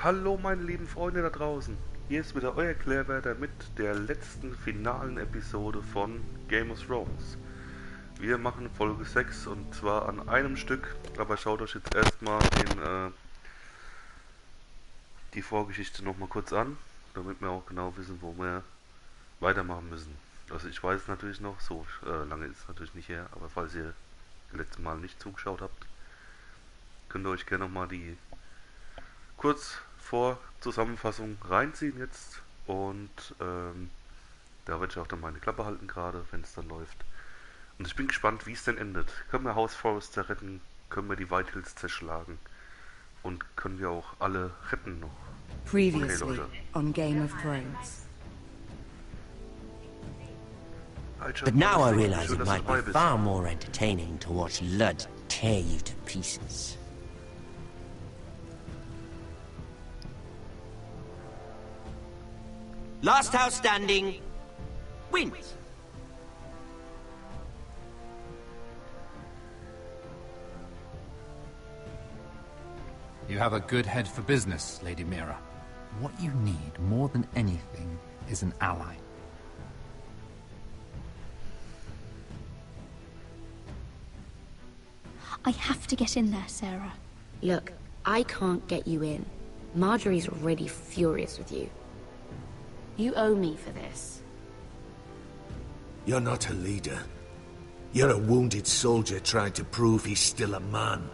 Hallo meine lieben Freunde da draußen, hier ist wieder euer Klaerwaerter mit der letzten finalen Episode von Game of Thrones. Wir machen Folge 6 und zwar an einem Stück, aber schaut euch jetzt erstmal die Vorgeschichte nochmal kurz an, damit wir auch genau wissen, wo wir weitermachen müssen. Also ich weiß es natürlich noch, so lange ist es natürlich nicht her, aber falls ihr das letzte Mal nicht zugeschaut habt, könnt ihr euch gerne nochmal die kurz vor Zusammenfassung reinziehen jetzt und da werde ich auch dann meine Klappe halten gerade, wenn es dann läuft. Und ich bin gespannt, wie es denn endet. Können wir House Forrester retten? Können wir die White Hills zerschlagen? Und können wir auch alle retten noch? Previously Okay, Leute. on Game of Thrones. But now I realize it might be far more entertaining to watch Lud tear you to pieces. Last house standing wins. You have a good head for business, Lady Mira. What you need more than anything is an ally. I have to get in there, Sarah. Look, I can't get you in. Marjorie's already furious with you. You owe me for this. You're not a leader. You're a wounded soldier trying to prove he's still a man.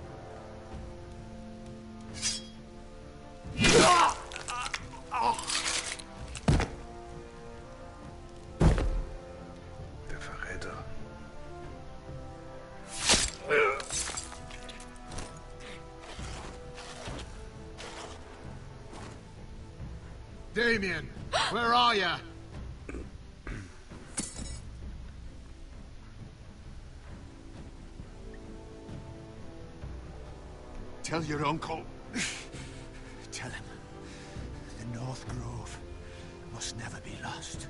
Der Verräter. Damien, where are ya? Tell your uncle. Tell him. The North Grove must never be lost.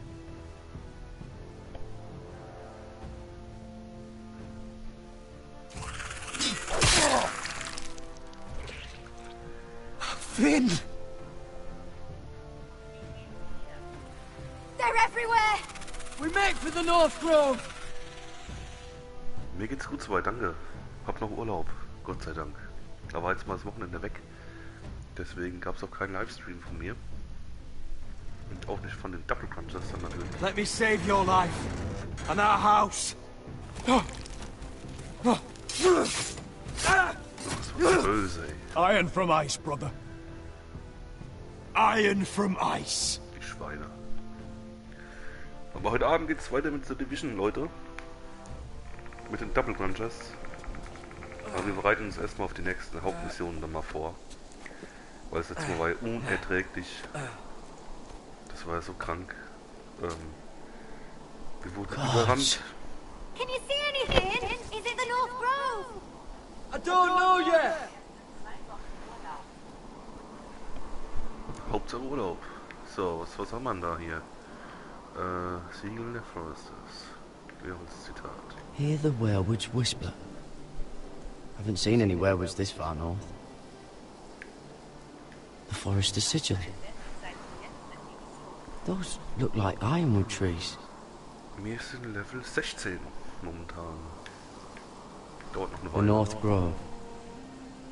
Finn! They're everywhere! We make for the North Grove! Mir geht's gut soweit, danke. Hab noch Urlaub, Gott sei Dank. Da war jetzt mal das Wochenende weg. Deswegen gab's auch keinen Livestream von mir. Und auch nicht von den Double Crunchers dann natürlich. Let me save your life and our house. Das war böse, ey. Iron from ice, brother. Iron from ice. Die Schweine. Aber heute Abend geht's weiter mit der Division, Leute. Mit den Double Crunchers. Aber wir bereiten uns erstmal auf die nächsten Hauptmissionen dann mal vor. Weil es jetzt mal war unerträglich. Das war ja so krank. Wir wurden überrannt. Can you see anything? Is it the North Grove? I don't know yet. Hauptsache Urlaub. So, was haben wir denn da hier? Siegel der Foresters. Zitat. Hear the werewolves whisper. Haven't seen any werewolves this far north. The Forester sigil. Those look like ironwood trees. Wir sind Level 16 momentan. Dauert noch eine The Weile. North Grove.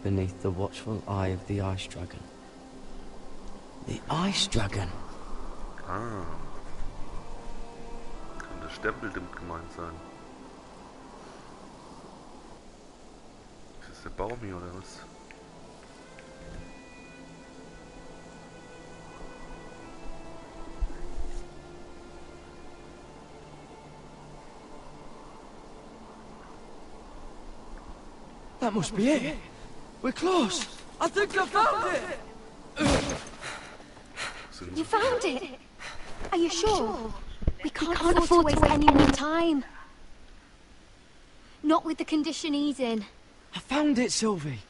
Beneath the watchful eye of the Ice Dragon. The Ice Dragon. Ah. Kann das Sternbild damit gemeint sein? Ist das der Baum hier oder was? That must be it. We're close. I think I found it. You found it? Are you sure? We can't afford to waste any more time. Not with the condition he's in. I found it, Sylvie.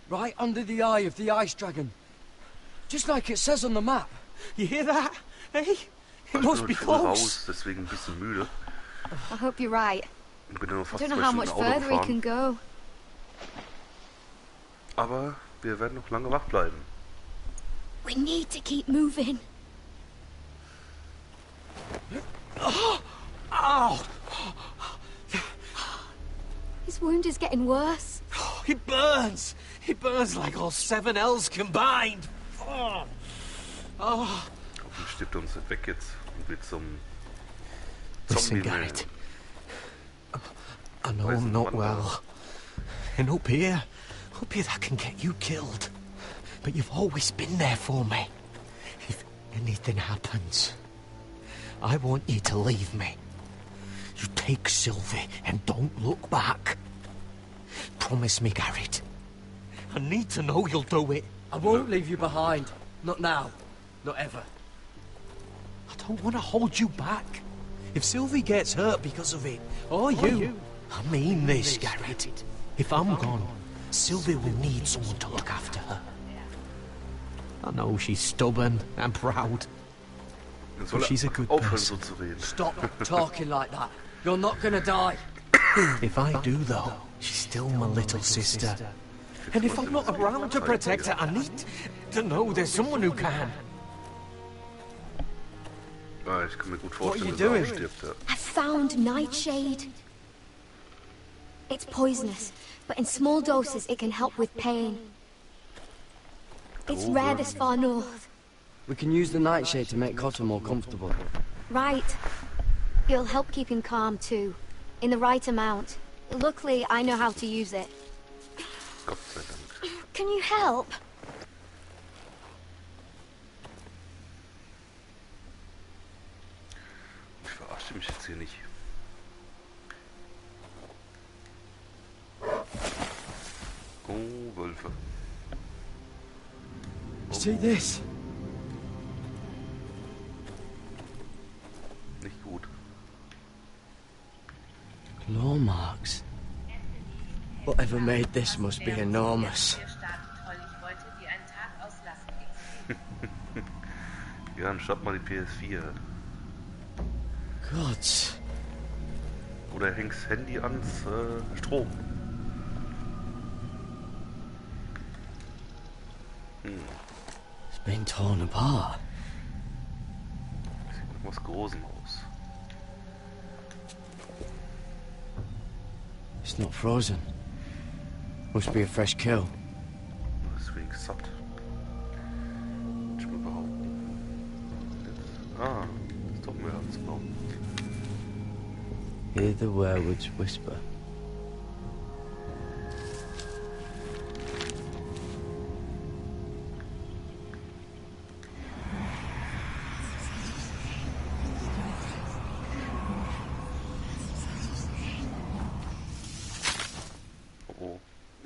Right under the eye of the Ice Dragon. Just like it says on the map. You hear that? Hey? It must be close. Raus, deswegen ein bisschen müde. I hope you're right. Ich bin nur I fast don't know 2 how Stunden much Auto further he can gefahren. go. Aber wir werden noch lange wach bleiben. We need to keep moving. Ow! His wound is getting worse. It burns! It burns like all 7 L's combined! Hoffentlich stirbt er uns nicht weg jetzt und wird zum Listen, Zombie. Garrett. I know I'm not well. And up here that can get you killed. But you've always been there for me. If anything happens, I want you to leave me. You take Sylvie and don't look back. Promise me, Garrett. I need to know you'll do it. I won't leave you behind. Not now. Not ever. I don't want to hold you back. If Sylvie gets hurt because of it, or you. I mean this, Garrett. If I'm gone, Sylvie will need someone to look after her. I know she's stubborn and proud. But she's a good person. Stop talking like that. You're not gonna die. If I do, though, she's still my little sister. And if I'm not around to protect her, I need to know there's someone who can. Ich kann mir gut vorstellen, What are you dass er doing? stirbt, ja. I found nightshade. It's poisonous, but in small doses it can help with pain. It's rare this far north. We can use the nightshade to make Cotter more comfortable. Right. It'll help keep him calm too. In the right amount. Luckily, I know how to use it. Gott sei Dank. Can you help? Ich verarsche mich jetzt hier nicht. Oh, Wölfe. See this? Nicht gut. Claw marks. Whatever made this must be enormous. Ja, anstatt mal die PS4. Gods. Oder hängst Handy ans Strom. It's been torn apart. Sieht nach was Großem aus. It's not frozen. Must be a fresh kill. Deswegen satt. Ich mal behaupten. Jetzt. Das ist doch mehr als Bau. Hear the werewolves whisper.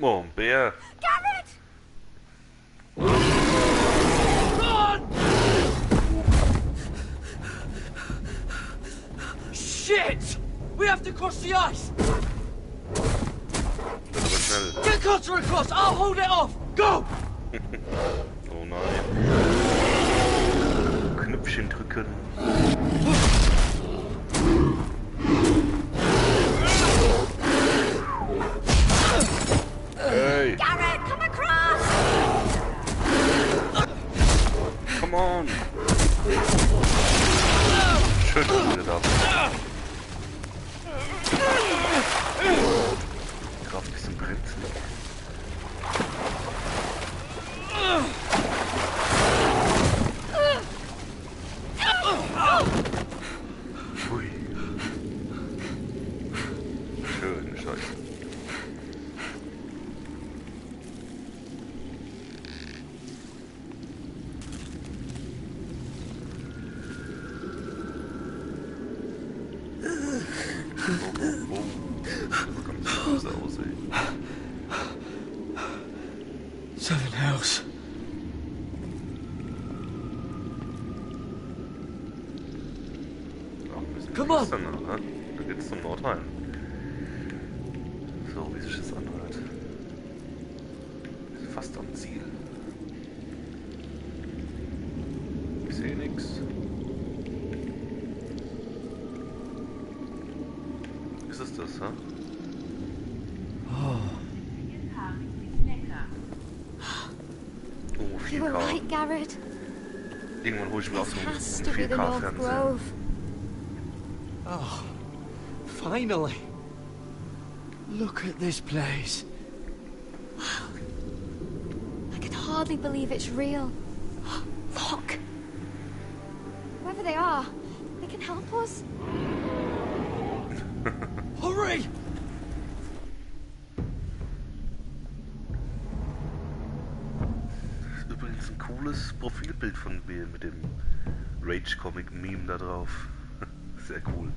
Oh, ein Bär. Garrett! Shit! We have to cross the ice! Das ist aber schnell. Get Cotter across! I'll hold it off! Go! Oh nein. Knöpfchen drücken. Hey! Garrett, come across! Come on! Schön, dass du wieder da bist. Kraft ist im Grenzen. Ui. Schöne Scheiße. Seven Hells. Come on! Da geht's zum Nordheim. So, wie sich das anhört. Wir sind fast am Ziel. Ich sehe nichts. Ist es das, ha? You were right, Garrett. Irgendwann hole ich mir auch so Has einen to be the North 4K-Fernseher. Grove. Oh, finally. Look at this place. I can hardly believe it's real. Look. Whoever they are, they can help us. Hurry! Das ist übrigens ein cooles Profilbild von mir mit dem Rage-Comic-Meme da drauf. Sehr cool.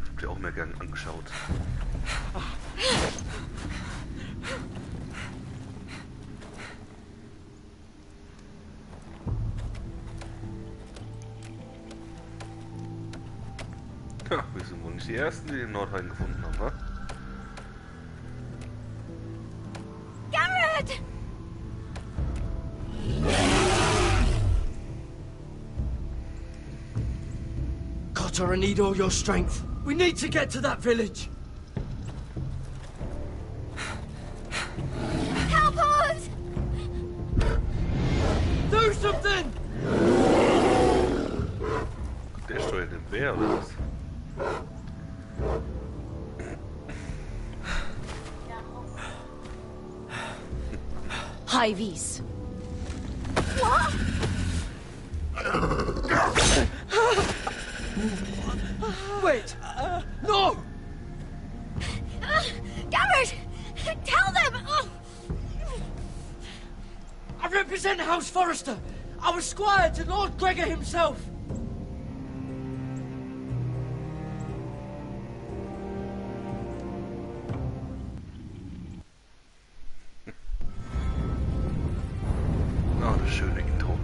Habt ihr auch mehr gern angeschaut. Ja, wir sind wohl nicht die Ersten, die den Nordrhein gefunden haben, wa? Garrett! Cotter, I need all your strength. We need to get to that village. Help us! Do something! Der steuert den Bär, oder was? Hivies. What? Wait! No! Garrett! Tell them! I represent House Forrester. I was squire to Lord Gregor himself. Ah, das schöne Intro.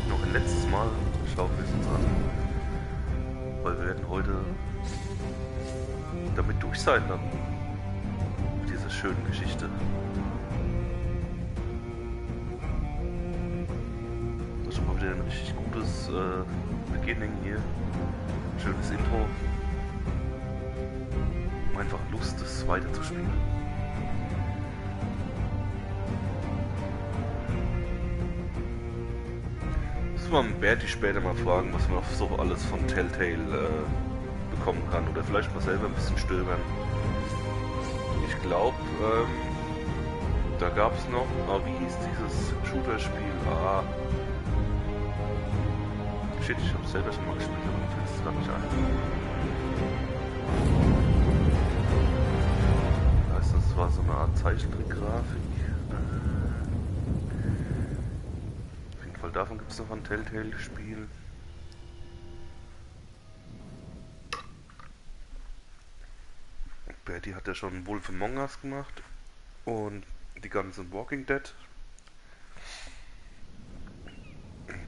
Noch ein letztes Mal schauen wir es uns an. Weil wir werden heute damit durch sein dann. Mit dieser schönen Geschichte. Das ist schon mal wieder ein richtig gutes Beginning hier. Schönes Intro. Um einfach Lust, es weiterzuspielen. Mal Berti später mal fragen, was man auf so alles von Telltale bekommen kann. Oder vielleicht mal selber ein bisschen stöbern. Ich glaube, da gab es noch, wie hieß dieses Shooter-Spiel? Shit, ich habe selber schon mal gespielt, aber mir fällt es gar nicht ein. Heißt das, war so eine Art Zeichentrickgrafik. Davon gibt es noch ein Telltale-Spiel. Berti hat ja schon Wolf Among Us gemacht und die ganzen Walking Dead.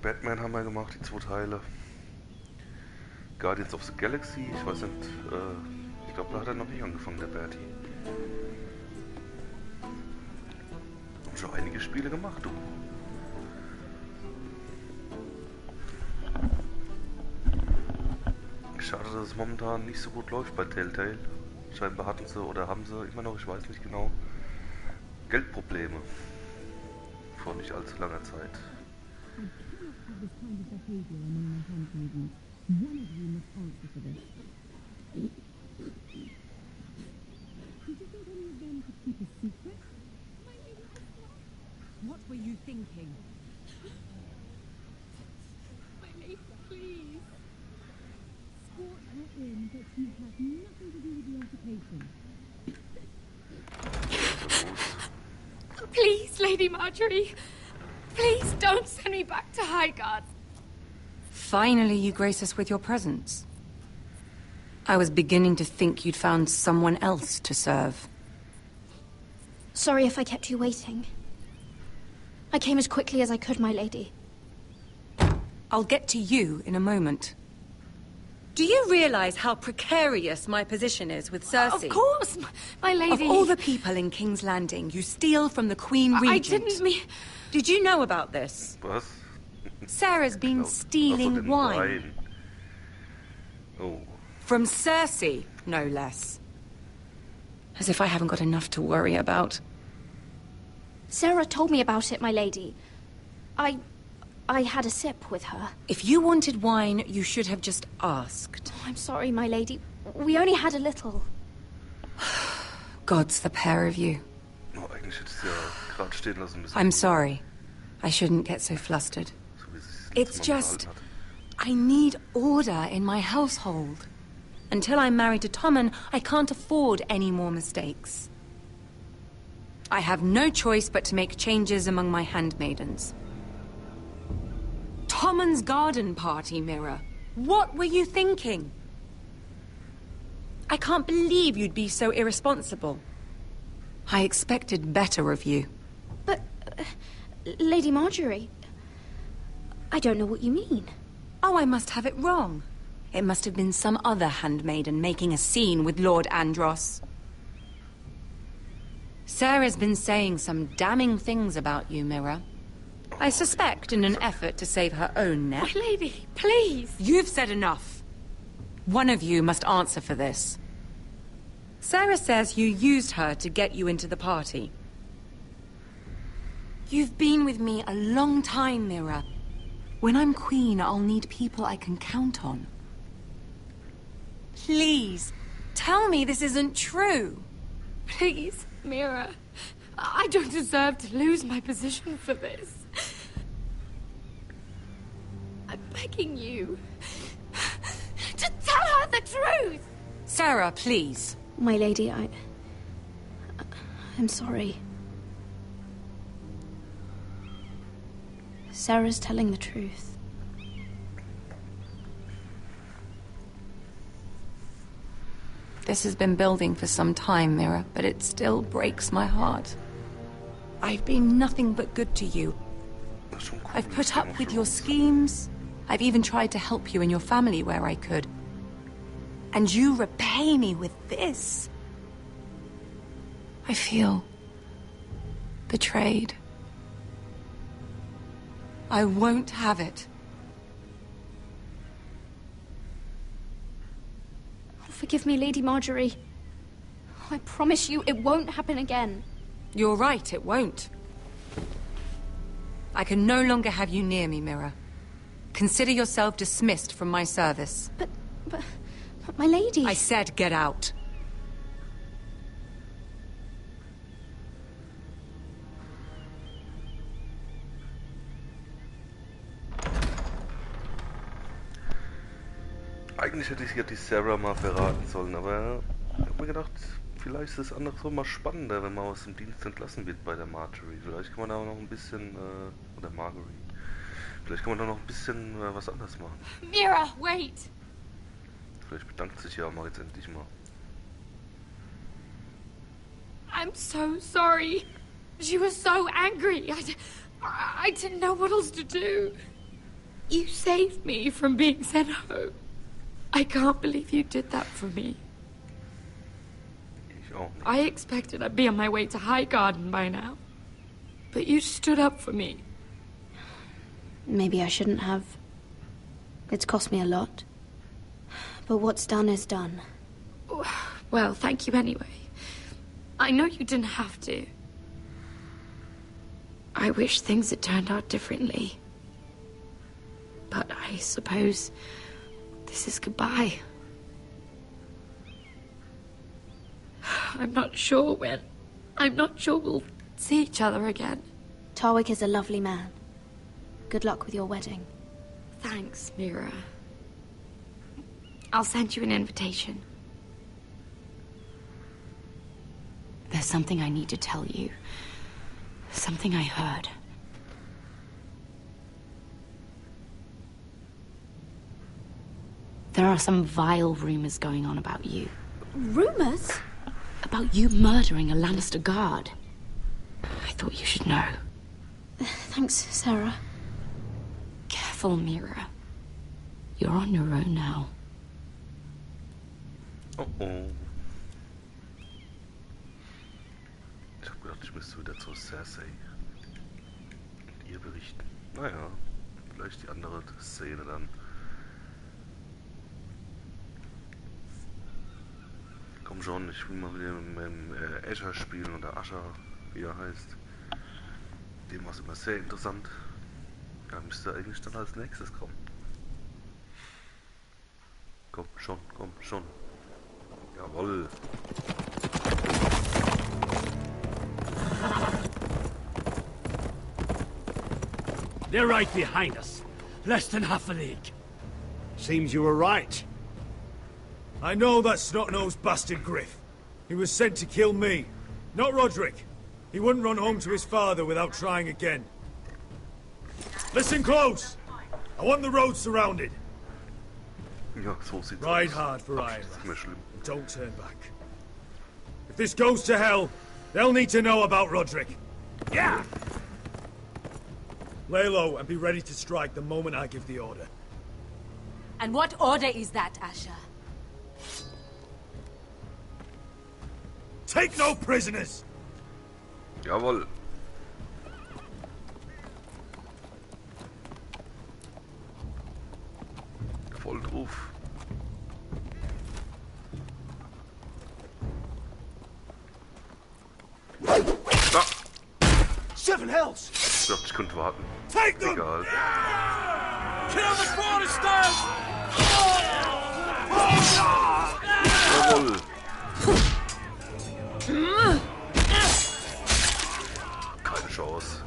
Batman haben wir gemacht, die 2 Teile. Guardians of the Galaxy, ich weiß nicht, ich glaube, da hat er noch nicht angefangen, der Berti. Und schon einige Spiele gemacht, du. Schade, dass es momentan nicht so gut läuft bei Telltale. Scheinbar hatten sie oder haben sie immer noch, ich weiß nicht genau, Geldprobleme. Vor nicht allzu langer Zeit. What were you thinking? Please. Sport her in, but you have nothing to do with the occupation. Please, Lady Marjorie. Please don't send me back to Highgarden. Finally, you grace us with your presence. I was beginning to think you'd found someone else to serve. Sorry if I kept you waiting. I came as quickly as I could, my lady. I'll get to you in a moment. Do you realize how precarious my position is with Cersei? Of course, my lady. Of all the people in King's Landing, you steal from the Queen Regent. I didn't mean... Did you know about this? Was? Sarah's been stealing wine. Oh. From Cersei, no less. As if I haven't got enough to worry about. Sarah told me about it, my lady. I had a sip with her. If you wanted wine, you should have just asked. Oh, I'm sorry, my lady. We only had a little. Gods, the pair of you. Oh, eigentlich hätte ich sie ja gerade stehen lassen müssen. I'm sorry. I shouldn't get so flustered. It's just... I need order in my household. Until I'm married to Tommen, I can't afford any more mistakes. I have no choice but to make changes among my handmaidens. Tommen's garden party, Mira. What were you thinking? I can't believe you'd be so irresponsible. I expected better of you. But, Lady Marjorie, I don't know what you mean. Oh, I must have it wrong. It must have been some other handmaiden making a scene with Lord Andros. Sarah's been saying some damning things about you, Mira. I suspect in an effort to save her own neck. My lady, please! You've said enough. One of you must answer for this. Sarah says you used her to get you into the party. You've been with me a long time, Mira. When I'm queen, I'll need people I can count on. Please, tell me this isn't true. Please, Mira. I don't deserve to lose my position for this. I'm begging you to tell her the truth! Sarah, please. My lady, I'm sorry. Sarah's telling the truth. This has been building for some time, Mira, but it still breaks my heart. I've been nothing but good to you. I've put up with your schemes. I've even tried to help you and your family where I could. And you repay me with this. I feel betrayed. I won't have it. Forgive me, Lady Marjorie. I promise you it won't happen again. You're right, it won't. I can no longer have you near me, Mira. Consider yourself dismissed from my service. But my lady... I said get out. Eigentlich hätte ich hier die Sarah mal verraten sollen, aber ich habe mir gedacht, vielleicht ist es andersrum mal spannender, wenn man aus dem Dienst entlassen wird bei der Marjorie. Vielleicht kann man da noch ein bisschen, oder Marjorie, vielleicht kann man da noch ein bisschen was anderes machen. Mira, wait! Vielleicht bedankt sich ja auch mal jetzt endlich mal. I'm so sorry. She was so angry. I didn't know what else to do. You saved me from being sent home. I can't believe you did that for me. I expected I'd be on my way to Highgarden by now. But you stood up for me. Maybe I shouldn't have. It's cost me a lot. But what's done is done. Well, thank you anyway. I know you didn't have to. I wish things had turned out differently. But I suppose this is goodbye. I'm not sure when. I'm not sure we'll see each other again. Tarwick is a lovely man. Good luck with your wedding. Thanks, Mira. I'll send you an invitation. There's something I need to tell you. Something I heard. There are some vile rumors going on about you. Rumors? About you murdering a Lannister guard. I thought you should know. Thanks, Sarah. Careful, Mira. You're on your own now. Oh. Ich hab gedacht, ich müsste wieder zu Cersei und ihr berichten. Naja, vielleicht die andere Szene dann. Komm schon, ich will mal wieder mit dem Asher spielen oder Asher, wie er heißt. Dem war es immer sehr interessant. Da müsste eigentlich dann als nächstes kommen. Komm schon, komm schon. Jawohl. They're right behind us. Less than half a league. Seems you were right. I know that snot-nosed bastard Griff. He was sent to kill me, not Roderick. He wouldn't run home to his father without trying again. Listen close! I want the road surrounded. Ja, so sieht's Ride aus. hard for Iron. Nicht mehr schlimm. Don't turn back. If this goes to hell, they'll need to know about Roderick. Yeah! Lay low and be ready to strike the moment I give the order. And what order is that, Asher? Take no prisoners! Jawohl. Voll drauf. Da. 7 hells! Ich dachte, ich könnte warten. Take them! Egal. Kill the Protestants! Jawohl. Keine Chance.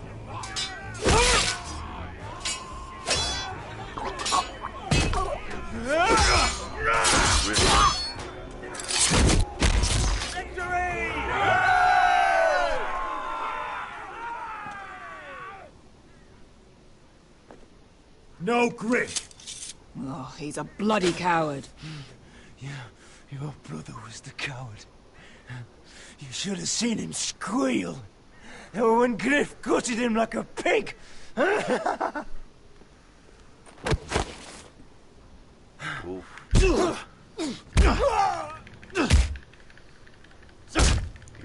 No Griff! Oh, he's a bloody coward. Yeah, your brother was the coward. You should have seen him squeal. When Griff gutted him like a pig. Hier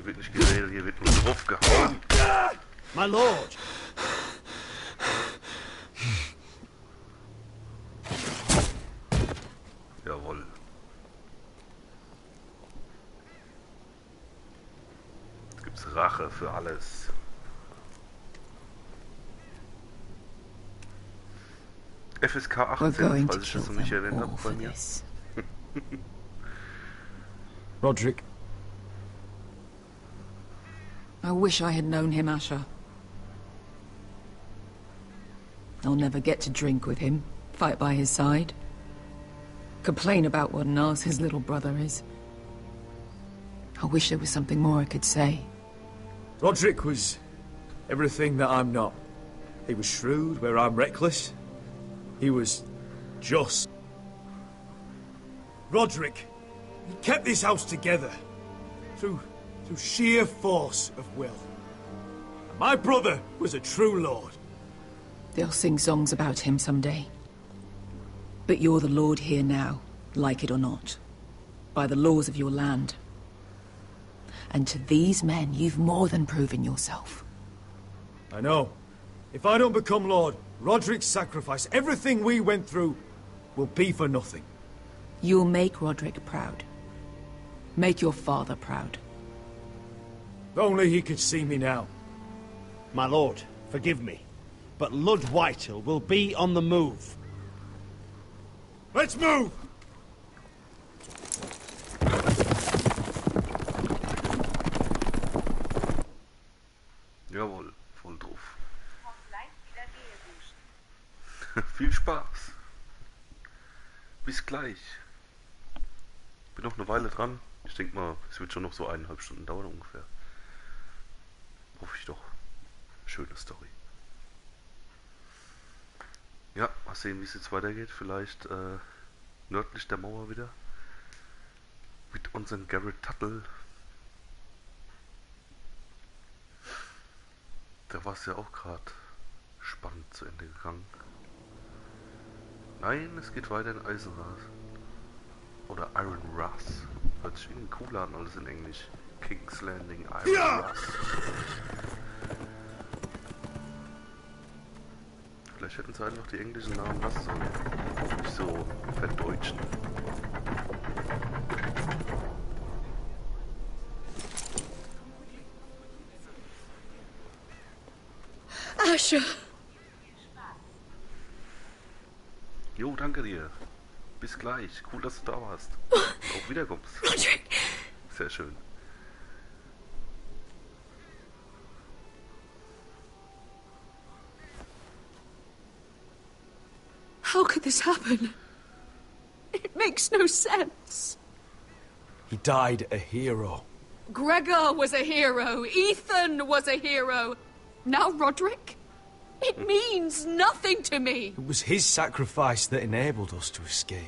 wird nicht geredet, hier wird nur drauf gehauen. My lord. Jawohl. Jetzt gibt's Rache für alles. FSK 18, falls ich das noch nicht erwähnt habe bei mir. Roderick. I wish I had known him, Asher. I'll never get to drink with him, fight by his side, complain about what an arse his little brother is. I wish there was something more I could say. Roderick was everything that I'm not. He was shrewd where I'm reckless. He was just. Roderick, he kept this house together through sheer force of will. And my brother was a true lord. They'll sing songs about him someday. But you're the lord here now, like it or not, by the laws of your land. And to these men, you've more than proven yourself. I know. If I don't become lord, Roderick's sacrifice, everything we went through, will be for nothing. You'll make Roderick proud. Make your father proud. If only he could see me now. My lord, forgive me, but Lud Whitehill will be on the move. Let's move! Jawohl, voll drauf. Viel Spaß. Bis gleich. Bin noch eine Weile dran. Ich denke mal, es wird schon noch so 1,5 Stunden dauern ungefähr. Hoffe ich doch. Schöne Story. Ja, mal sehen, wie es jetzt weitergeht. Vielleicht nördlich der Mauer wieder. Mit unserem Garrett Tuttle. Da war es ja auch gerade spannend zu Ende gegangen. Nein, es geht weiter in Eisenras. Oder Iron Russ. Hört sich irgendwie cooler an, alles in Englisch. King's Landing, Iron Russ. Vielleicht hätten sie einfach die englischen Namen lassen sollen. Nicht so verdeutschen. Asher. Jo, danke dir. Bis gleich. Cool, dass du da warst. Auch wiederkommst. Roderick. Sehr schön. How could this happen? It makes no sense. He died a hero. Gregor was a hero. Ethan was a hero. Now Roderick? It means nothing to me. It was his sacrifice that enabled us to escape.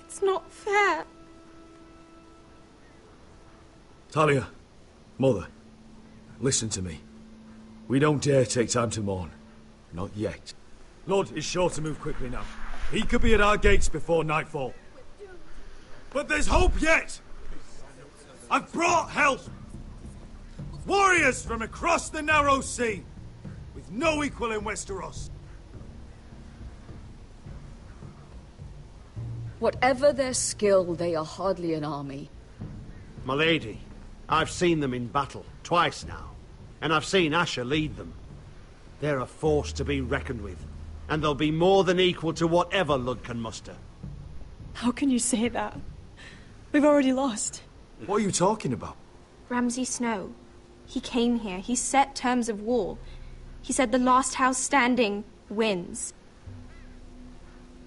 It's not fair. Talia, Mother, listen to me. We don't dare take time to mourn. Not yet. Lord is sure to move quickly now. He could be at our gates before nightfall. But there's hope yet! I've brought help! Warriors from across the narrow sea, with no equal in Westeros. Whatever their skill, they are hardly an army. My lady, I've seen them in battle, twice now, and I've seen Asher lead them. They're a force to be reckoned with, and they'll be more than equal to whatever Lud can muster. How can you say that? We've already lost. What are you talking about? Ramsay Snow. He came here. He set terms of war. He said the last house standing wins.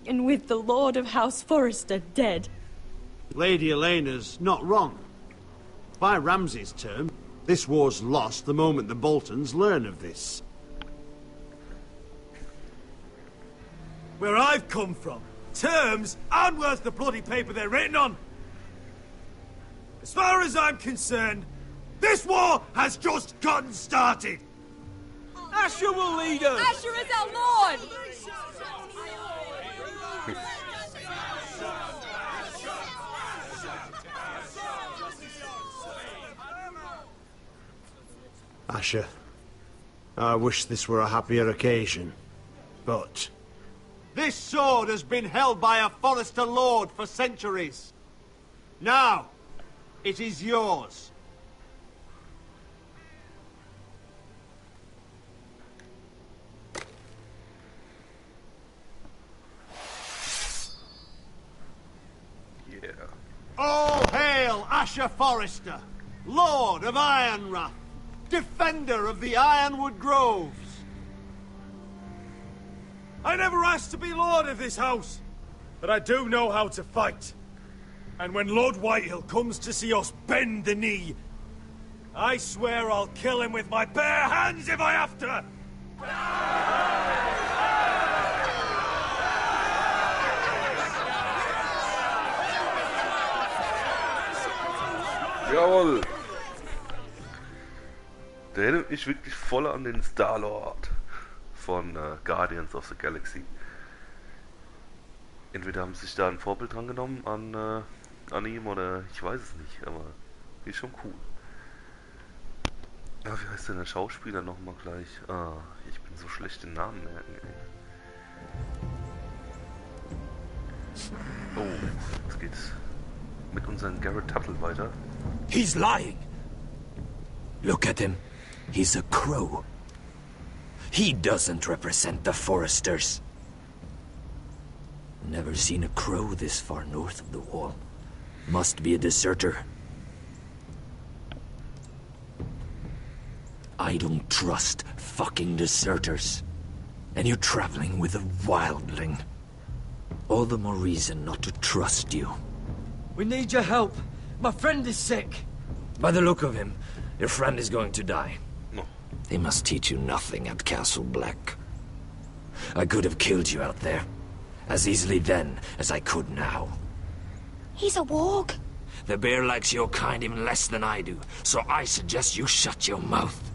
And with the Lord of House Forrester dead. Lady Elena's not wrong. By Ramsay's term, this war's lost the moment the Boltons learn of this. Where I've come from, terms aren't worth the bloody paper they're written on. As far as I'm concerned, this war has just gotten started. Asher will lead us. Asher is our lord. Asher, I wish this were a happier occasion, but... This sword has been held by a Forrester Lord for centuries. Now, it is yours. Yeah. All hail Asher Forrester, Lord of Ironrath, defender of the Ironwood Groves. I never asked to be lord of this house, but I do know how to fight. And when Lord Whitehill comes to see us bend the knee, I swear I'll kill him with my bare hands if I have to! Jawohl! Der erinnert mich wirklich voll an den Star-Lord von Guardians of the Galaxy. Entweder haben sie sich da ein Vorbild dran genommen an ihm oder ich weiß es nicht, aber ist schon cool. Ja, wie heißt denn der Schauspieler nochmal gleich? Ah, ich bin so schlecht den Namen merken, ey. Oh, jetzt geht's mit unserem Garrett Tuttle weiter. He's lying! Look at him. He's a crow. He doesn't represent the Foresters. Never seen a crow this far north of the wall. Must be a deserter. I don't trust fucking deserters. And you're traveling with a wildling. All the more reason not to trust you. We need your help. My friend is sick. By the look of him, your friend is going to die. No. They must teach you nothing at Castle Black. I could have killed you out there. As easily then as I could now. He's a warg. The bear likes your kind even less than I do, so I suggest you shut your mouth.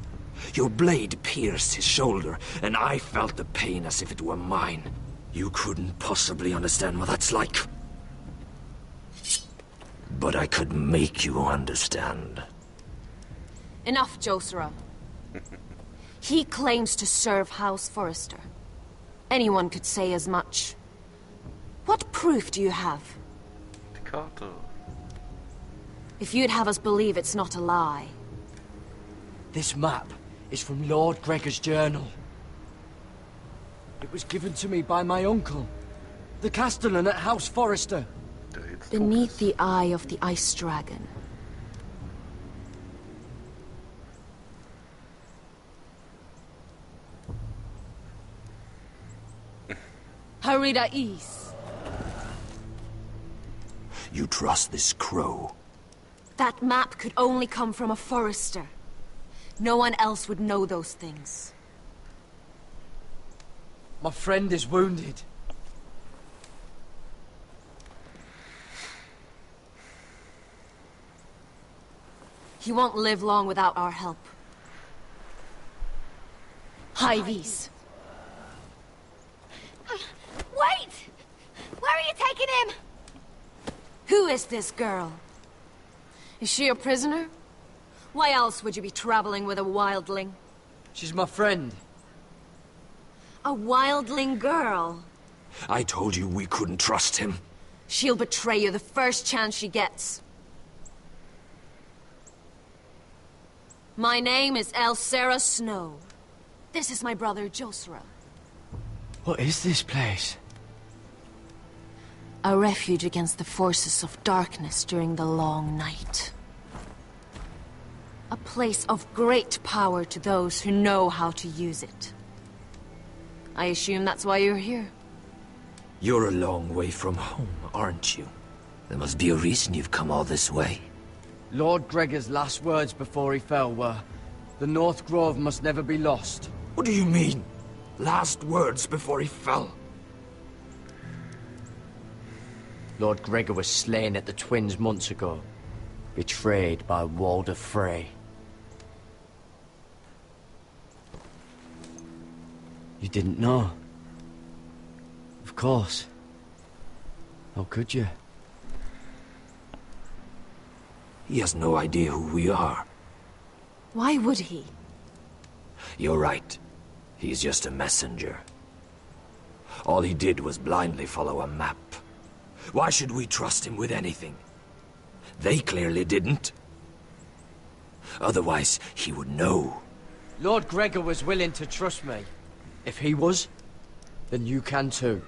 Your blade pierced his shoulder, and I felt the pain as if it were mine. You couldn't possibly understand what that's like. But I could make you understand. Enough, Josera. He claims to serve House Forrester. Anyone could say as much. What proof do you have? Carter. If you'd have us believe it's not a lie, This map is from Lord Gregor's journal. It was given to me by my uncle, the castellan at House Forrester. Beneath the eye of the ice dragon. Harida East. You trust this crow? That map could only come from a Forrester. No one else would know those things. My friend is wounded. He won't live long without our help. Hives. Wait! Where are you taking him? Who is this girl? Is she a prisoner? Why else would you be traveling with a wildling? She's my friend. A wildling girl? I told you we couldn't trust him. She'll betray you the first chance she gets. My name is Elsera Snow. This is my brother Josra. What is this place? A refuge against the forces of darkness during the long night. A place of great power to those who know how to use it. I assume that's why you're here. You're a long way from home, aren't you? There must be a reason you've come all this way. Lord Gregor's last words before he fell were, "The North Grove must never be lost." What do you mean? Last words before he fell? Lord Gregor was slain at the Twins months ago, betrayed by Walder Frey. You didn't know? Of course. How could you? He has no idea who we are. Why would he? You're right. He's just a messenger. All he did was blindly follow a map. Why should we trust him with anything? They clearly didn't. Otherwise, he would know. Lord Gregor was willing to trust me. If he was, then you can too.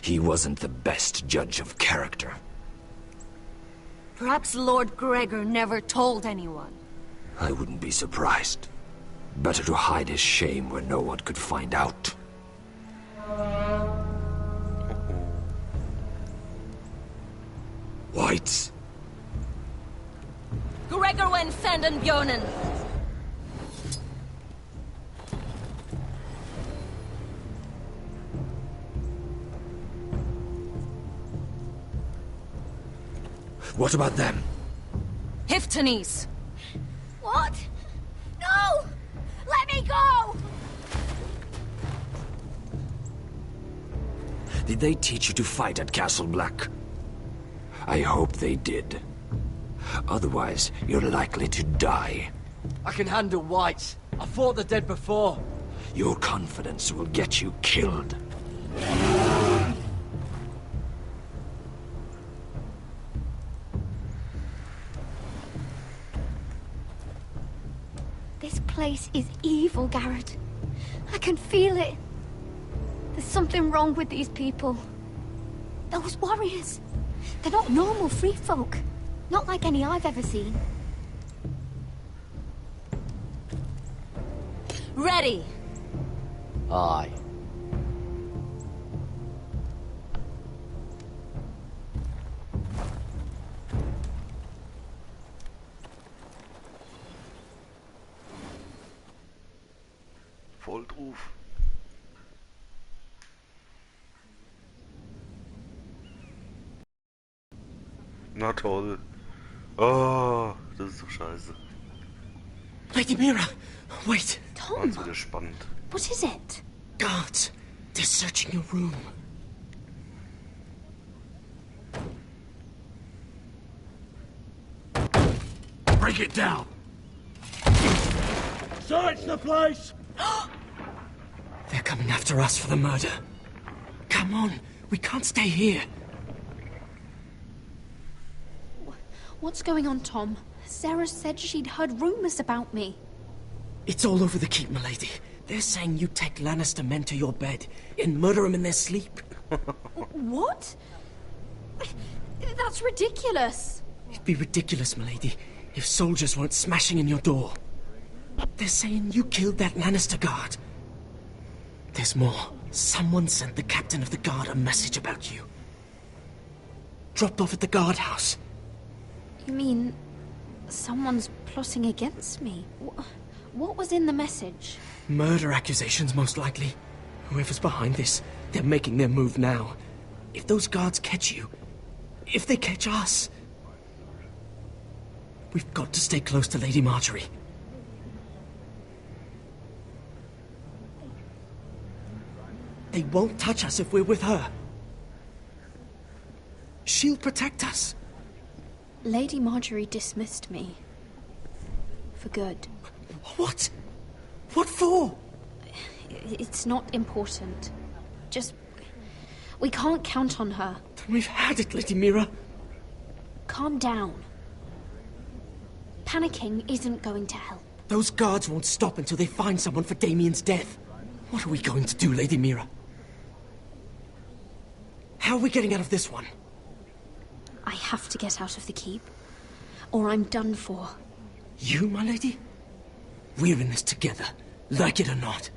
He wasn't the best judge of character. Perhaps Lord Gregor never told anyone. I wouldn't be surprised. Better to hide his shame where no one could find out. Whites. Gregor wen senden björnen. What about them? Hiftanes. What? No! Let me go! Did they teach you to fight at Castle Black? I hope they did. Otherwise, you're likely to die. I can handle whites. I fought the dead before. Your confidence will get you killed. This place is evil, Garrett. I can feel it. There's something wrong with these people. Those warriors. They're not normal free folk. Not like any I've ever seen. Ready. Aye. Voltruf. Na toll. Oh, das ist doch scheiße. Lady Mira, wait. Tom. Jetzt wieder spannend. What is it? Guards, they're searching your room. Break it down! Search the place! They're coming after us for the murder. Come on, we can't stay here. What's going on, Tom? Sarah said she'd heard rumors about me. It's all over the keep, milady. They're saying you take Lannister men to your bed and murder them in their sleep. What? That's ridiculous. It'd be ridiculous, milady, if soldiers weren't smashing in your door. They're saying you killed that Lannister guard. There's more. Someone sent the captain of the guard a message about you. Dropped off at the guardhouse. You mean someone's plotting against me? What was in the message? Murder accusations, most likely. Whoever's behind this, they're making their move now. If those guards catch you, if they catch us, we've got to stay close to Lady Marjorie. They won't touch us if we're with her. She'll protect us. Lady Marjorie dismissed me. For good. What? What for? It's not important. Just... we can't count on her. Then we've had it, Lady Mira. Calm down. Panicking isn't going to help. Those guards won't stop until they find someone for Damien's death. What are we going to do, Lady Mira? How are we getting out of this one? I have to get out of the keep, or I'm done for. You, my lady? We're in this together, like it or not.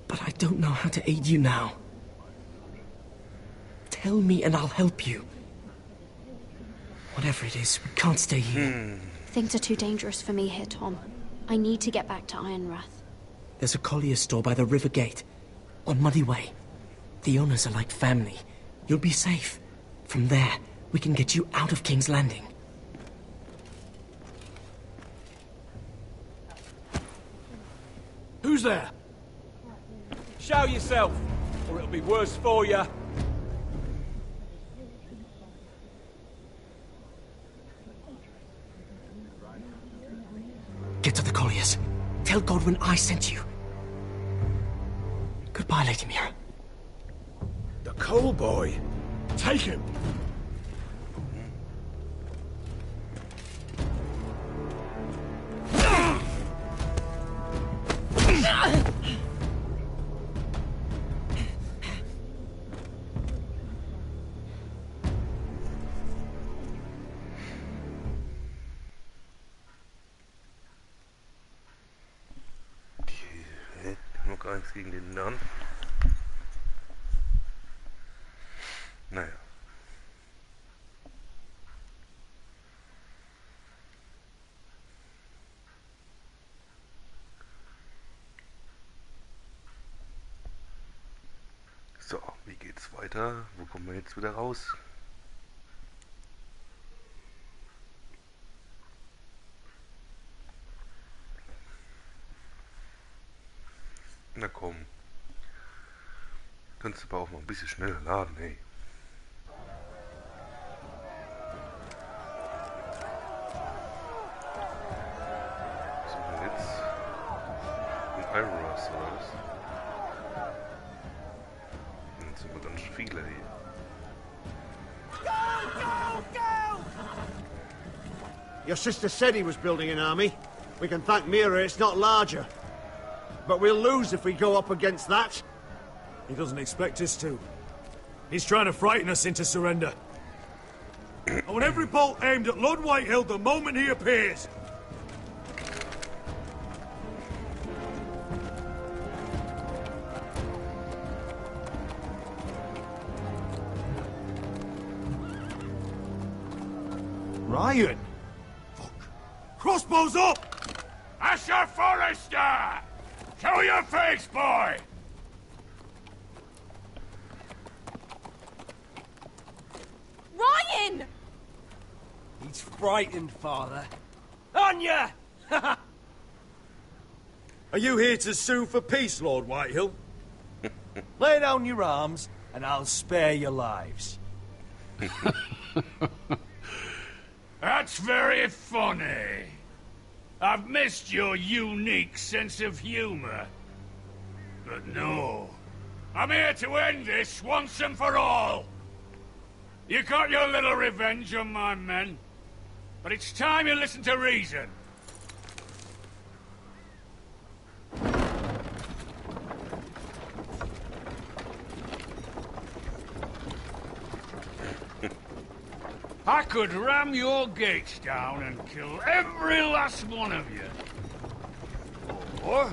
But I don't know how to aid you now. Tell me and I'll help you. Whatever it is, we can't stay here. Things are too dangerous for me here, Tom. I need to get back to Ironrath. There's a collier's store by the river gate, on Muddy Way. The owners are like family. You'll be safe. From there, we can get you out of King's Landing. Who's there? Show yourself, or it'll be worse for you. Get to the colliers. Tell Godwin I sent you. Goodbye, Lady Mira. The coal boy. Take him. Noch eins gegen den Nern. Naja. So, wie geht's weiter? Wo kommen wir jetzt wieder raus? Na komm. Kannst du aber auch mal ein bisschen schneller laden, hey. So, jetzt in Ironrath oder was? Jetzt sind wir ganz viele hier. Your sister said he was building an army. We can thank Mira it's not larger. But we'll lose if we go up against that. He doesn't expect us to. He's trying to frighten us into surrender. I want every bolt aimed at Lord Whitehill the moment he appears. Ryan! Fuck. Crossbows up! Asher Forrester! Show your face, boy! Ryan! He's frightened, Father. On ya! Are you here to sue for peace, Lord Whitehill? Lay down your arms, and I'll spare your lives. That's very funny. I've missed your unique sense of humor. But no. I'm here to end this once and for all. You got your little revenge on my men. But it's time you listen to reason. I could ram your gates down and kill every last one of you. Or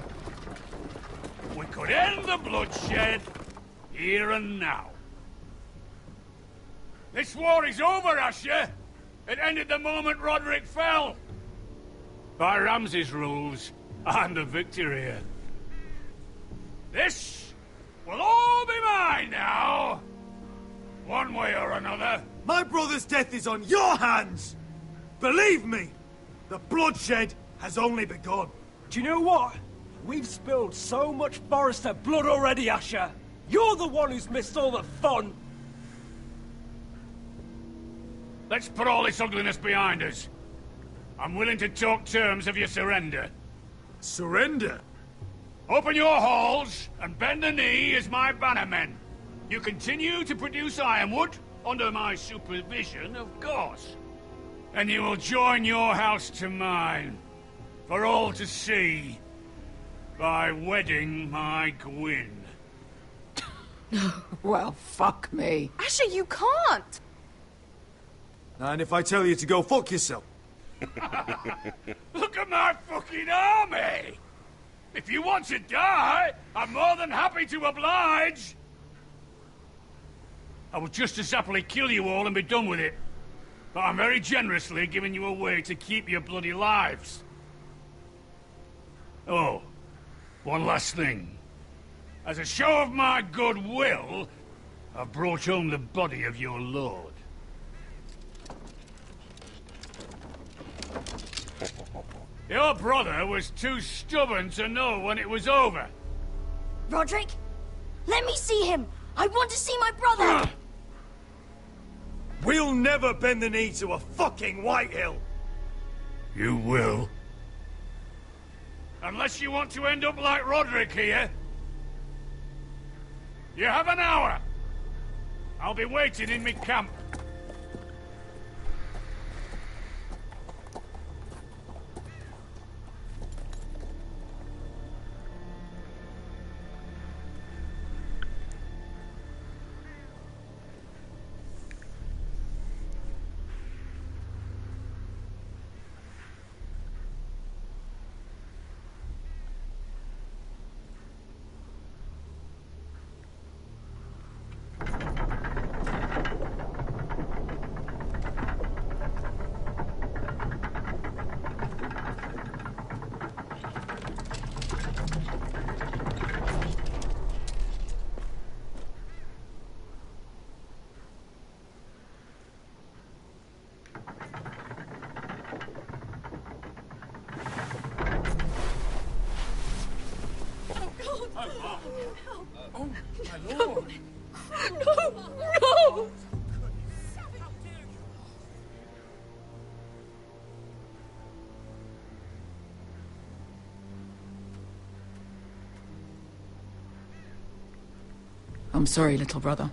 we could end the bloodshed here and now. This war is over, Asher. It ended the moment Roderick fell. By Ramsay's rules, I'm the victor here. This will all be mine now. One way or another. My brother's death is on your hands! Believe me, the bloodshed has only begun. Do you know what? We've spilled so much Forrester blood already, Asher. You're the one who's missed all the fun. Let's put all this ugliness behind us. I'm willing to talk terms of your surrender. Surrender? Open your halls and bend the knee as my bannermen. You continue to produce ironwood, under my supervision, of course. And you will join your house to mine, for all to see, by wedding my Gwyn. Well, fuck me. Asher, you can't! And if I tell you to go fuck yourself? Look at my fucking army! If you want to die, I'm more than happy to oblige. I would just as happily kill you all and be done with it. But I'm very generously giving you a way to keep your bloody lives. Oh, one last thing. As a show of my goodwill, I've brought home the body of your lord. Your brother was too stubborn to know when it was over. Roderick, let me see him. I want to see my brother. We'll never bend the knee to a fucking Whitehill. You will. Unless you want to end up like Roderick here. You have an hour. I'll be waiting in my camp. Oh, my lord! No! I'm sorry, little brother.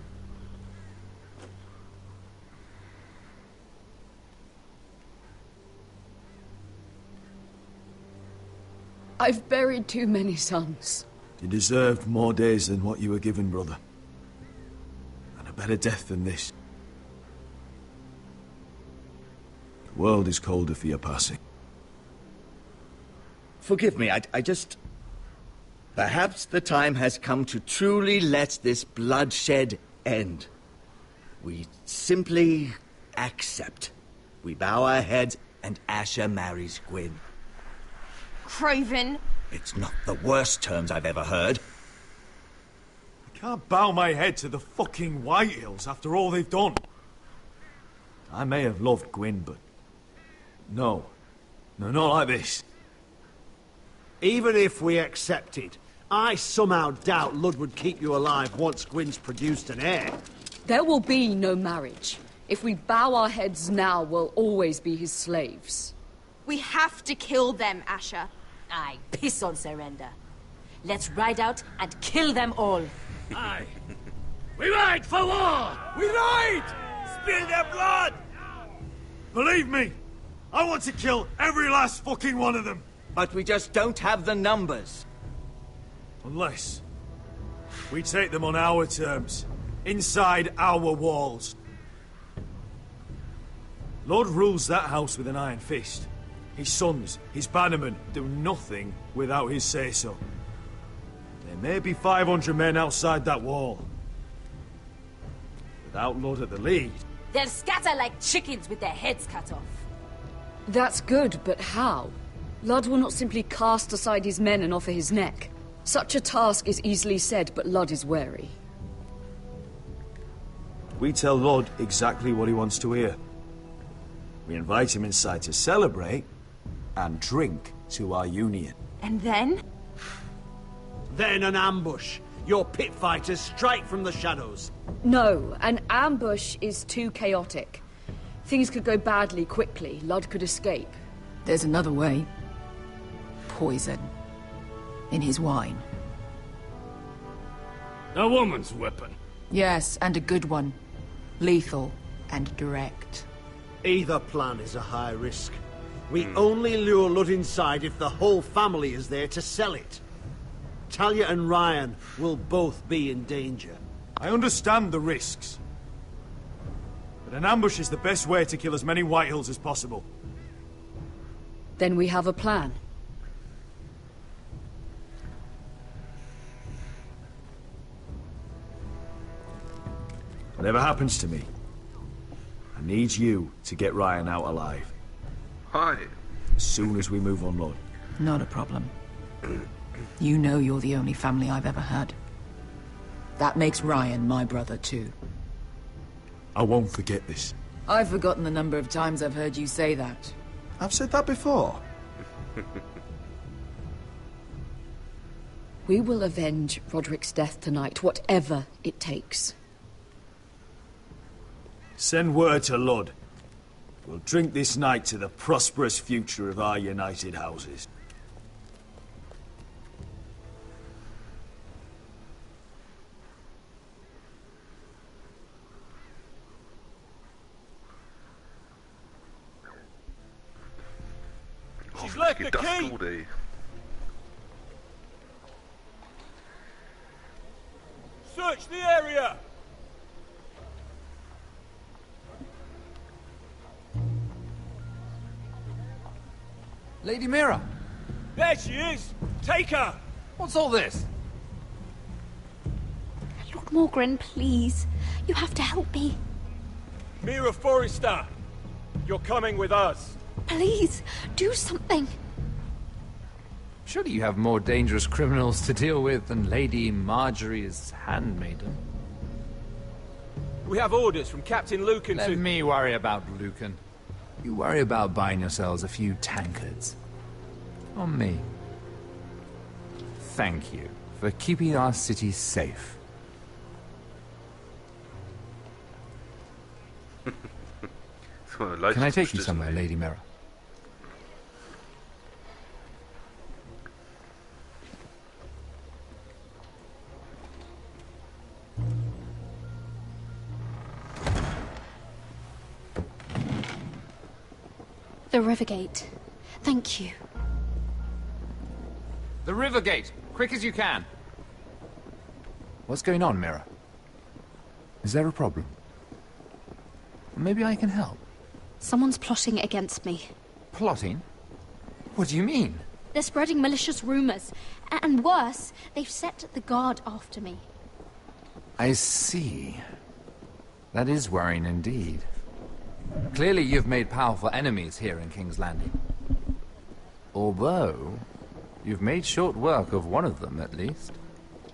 I've buried too many sons. You deserved more days than what you were given, brother. And a better death than this. The world is colder for your passing. Forgive me, I just... Perhaps the time has come to truly let this bloodshed end. We simply accept. We bow our heads and Asher marries Gwyn. Craven. It's not the worst terms I've ever heard. I can't bow my head to the fucking Whitehills after all they've done. I may have loved Gwyn, but... No. No, not like this. Even if we accepted, I somehow doubt Lud would keep you alive once Gwyn's produced an heir. There will be no marriage. If we bow our heads now, we'll always be his slaves. We have to kill them, Asher. Aye, piss on surrender. Let's ride out and kill them all. Aye. We ride for war! We ride! Spill their blood! Believe me, I want to kill every last fucking one of them. But we just don't have the numbers. Unless we take them on our terms, inside our walls. Lord rules that house with an iron fist. His sons, his bannermen, do nothing without his say-so. There may be 500 men outside that wall. Without Lord at the lead... They'll scatter like chickens with their heads cut off. That's good, but how? Lud will not simply cast aside his men and offer his neck. Such a task is easily said, but Lud is wary. We tell Lord exactly what he wants to hear. We invite him inside to celebrate and drink to our union. And then? Then an ambush. Your pit fighters strike from the shadows. No, an ambush is too chaotic. Things could go badly quickly. Lud could escape. There's another way. Poison. In his wine. A woman's weapon. Yes, and a good one. Lethal and direct. Either plan is a high risk. We only lure Lud inside if the whole family is there to sell it. Talia and Ryan will both be in danger. I understand the risks. But an ambush is the best way to kill as many Whitehills as possible. Then we have a plan. Whatever happens to me, I need you to get Ryan out alive. Hi. As soon as we move on, Lord. Not a problem. You know you're the only family I've ever had. That makes Ryan my brother too. I won't forget this. I've forgotten the number of times I've heard you say that. I've said that before. We will avenge Roderick's death tonight, whatever it takes. Send word to Lud. We'll drink this night to the prosperous future of our united houses. She's left the key! Gut, ey. Search the area! Lady Mira! There she is! Take her! What's all this? Lord Morgren, please. You have to help me. Mira Forrester! You're coming with us. Please, do something. Surely you have more dangerous criminals to deal with than Lady Marjorie's handmaiden. We have orders from Captain Lucan Let to... me worry about Lucan. You worry about buying yourselves a few tankards. On me. Thank you for keeping our city safe. Can I take you somewhere, Lady Mira? The Rivergate. Thank you. The Rivergate! Quick as you can! What's going on, Mira? Is there a problem? Maybe I can help. Someone's plotting against me. Plotting? What do you mean? They're spreading malicious rumors. And worse, they've set the guard after me. I see. That is worrying indeed. Clearly you've made powerful enemies here in King's Landing. Although, you've made short work of one of them, at least.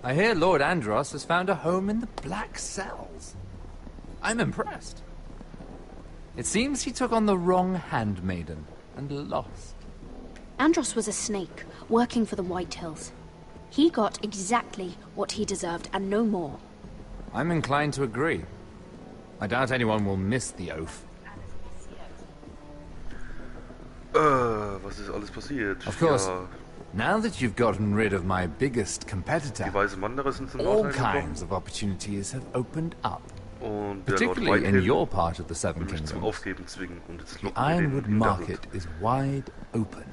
I hear Lord Andros has found a home in the Black Cells. I'm impressed. It seems he took on the wrong handmaiden and lost. Andros was a snake, working for the Whitehills. He got exactly what he deserved, and no more. I'm inclined to agree. I doubt anyone will miss the oath. Was ist alles passiert? Of course, Ja. now that you've gotten rid of my biggest competitor, Die weißen Wanderer sind zum all Nordteil kinds gekommen. of opportunities have opened up. Und der Lord Particularly in Whitehill your part of the Seven will mich zum Kingdoms. Aufgeben zwingen. Und jetzt The locken wir den Ironwood in den market Hinterhalt. is wide open.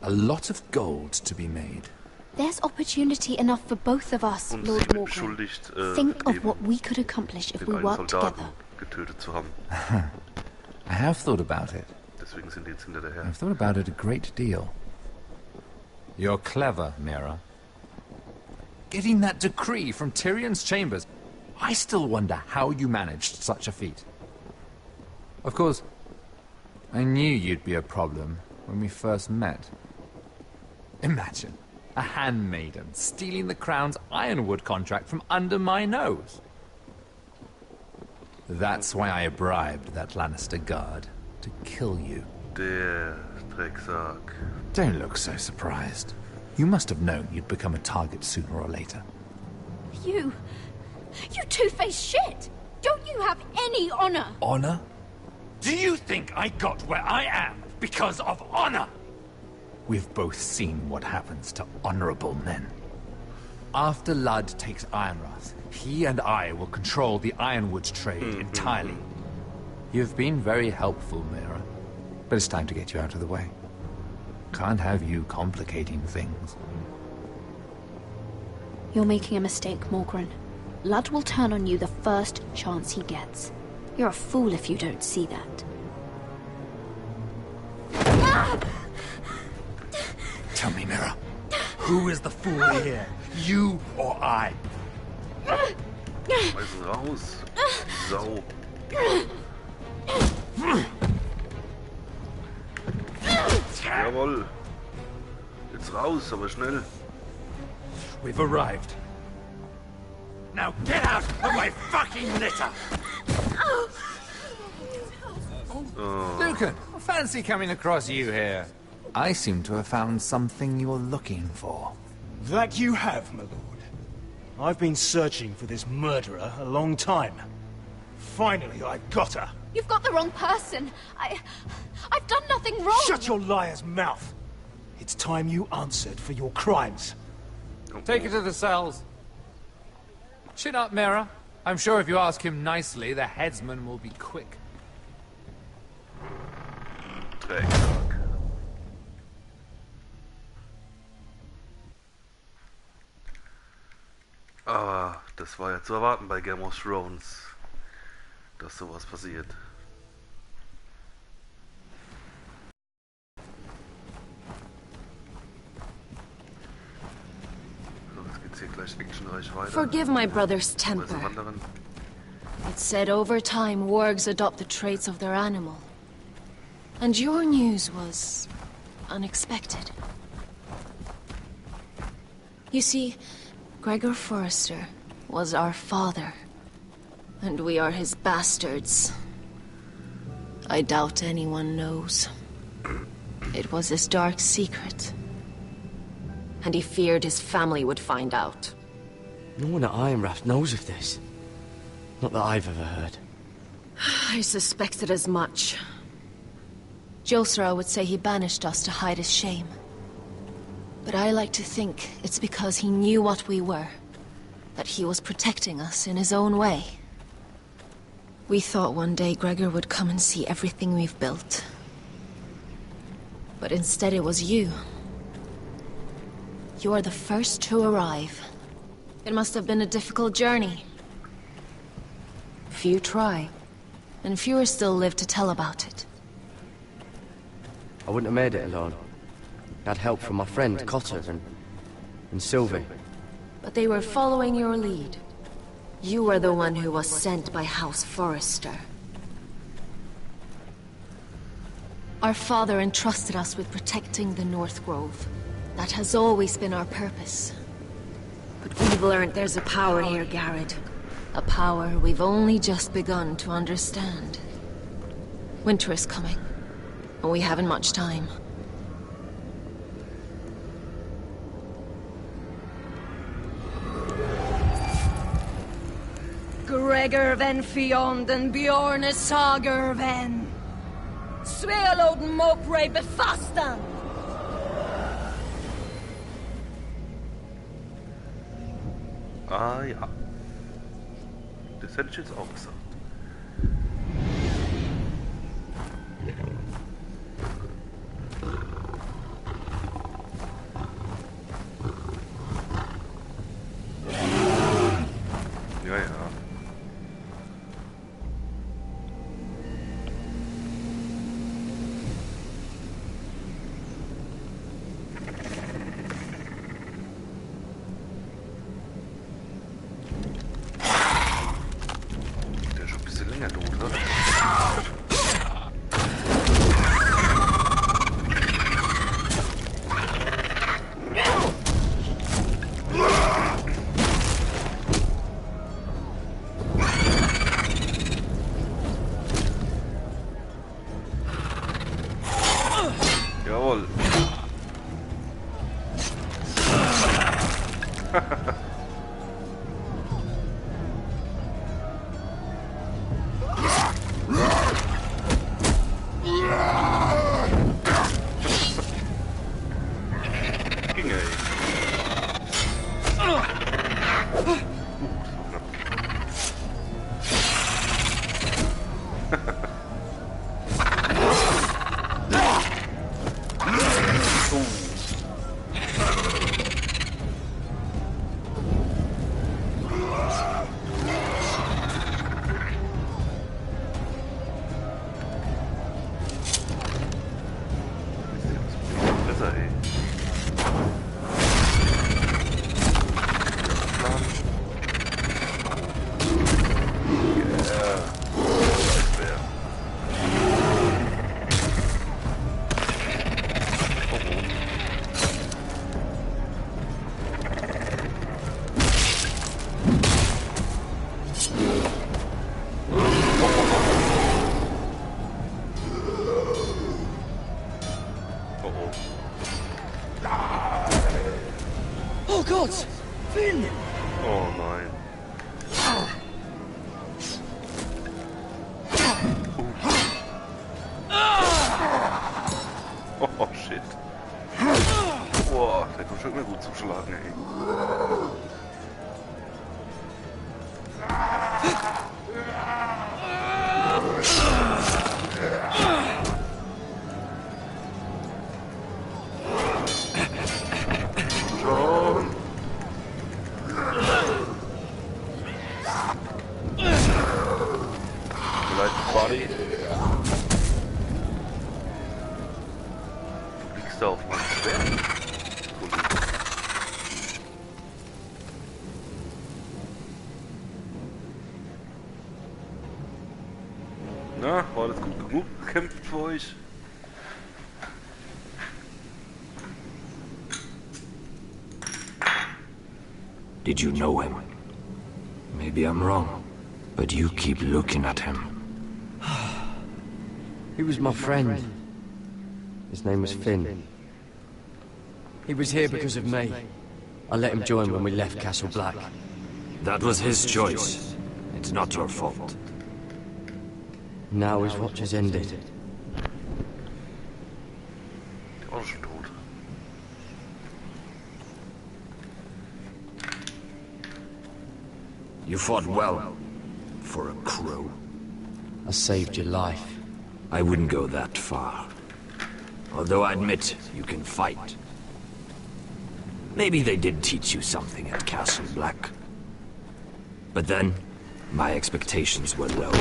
A lot of gold to be made. There's opportunity enough for both of us, Und Lord sie wird Morgan. beschuldigt, Think of eben what we could accomplish if den we einen worked Soldaten together. getötet zu haben. I have thought about it. Deswegen sind die jetzt hinter der Her. I've thought about it a great deal. You're clever, Mira. Getting that decree from Tyrion's chambers, I still wonder how you managed such a feat. Of course, I knew you'd be a problem when we first met. Imagine a handmaiden stealing the crown's ironwood contract from under my nose. That's why I bribed that Lannister guard to kill you. Der Drecksack. Don't look so surprised. You must have known you'd become a target sooner or later. You two-faced shit! Don't you have any honor? Honor? Do you think I got where I am because of honor? We've both seen what happens to honorable men. After Ludd takes Ironrath, he and I will control the ironwood trade entirely. You've been very helpful, Mira, but it's time to get you out of the way. Can't have you complicating things. You're making a mistake, Morgren. Ludd will turn on you the first chance he gets. You're a fool if you don't see that. Tell me, Mira, who is the fool here? You or I? Schmeißen raus. Sau. Jawohl. Jetzt raus, aber schnell. We've arrived. Now get out of my fucking litter! Lucan, fancy coming across you here. I seem to have found something you're looking for. That you have, my lord. I've been searching for this murderer a long time. Finally, I've got her. You've got the wrong person. I've done nothing wrong. Shut your liar's mouth. It's time you answered for your crimes. Take her to the cells. Chin up, Mira. I'm sure if you ask him nicely, the headsman will be quick. Drecksack. Aber das war ja zu erwarten bei Game of Thrones, dass sowas passiert. So, jetzt geht's hier gleich actionreich weiter. Forgive my brother's temper. It said over time wargs adopt the traits of their animal. And your news was unexpected. You see, Gregor Forrester was our father, and we are his bastards. I doubt anyone knows. It was his dark secret, and he feared his family would find out. No one at Ironrath knows of this. Not that I've ever heard. I suspected as much. Josera would say he banished us to hide his shame. But I like to think it's because he knew what we were. That he was protecting us in his own way. We thought one day Gregor would come and see everything we've built. But instead it was you. You are the first to arrive. It must have been a difficult journey. Few try, and fewer still live to tell about it. I wouldn't have made it alone. I had help from my friend Cotter and Sylvie. But they were following your lead. You were the one who was sent by House Forrester. Our father entrusted us with protecting the North Grove. That has always been our purpose. But we've learned there's a power here, Garrett. A power we've only just begun to understand. Winter is coming, and we haven't much time. Gregor ven fienden Bjorne sager ven. Svealoden mopre befastan. Ah ja. Das hätte ich jetzt auch gesagt. Ja, ja. Ging ey. Besser, ey. Oh Gott! Finn! Oh nein. Oh shit. Boah, der kommt schon immer gut zum Schlagen, ey. Schon. Vielleicht Body. Du liegst da auf meinem Schwert. Na, war das gut genug gekämpft für euch? Did you know him? Maybe I'm wrong, but you keep looking at him. He was my friend. His name was Finn. He was here because of me. I let him join when we left Castle Black. That was his choice. It's not your fault. Now his watch has ended. Auch schon tot. You fought well, for a crow. I saved your life. I wouldn't go that far. Although I admit, you can fight. Maybe they did teach you something at Castle Black. But then, my expectations were low.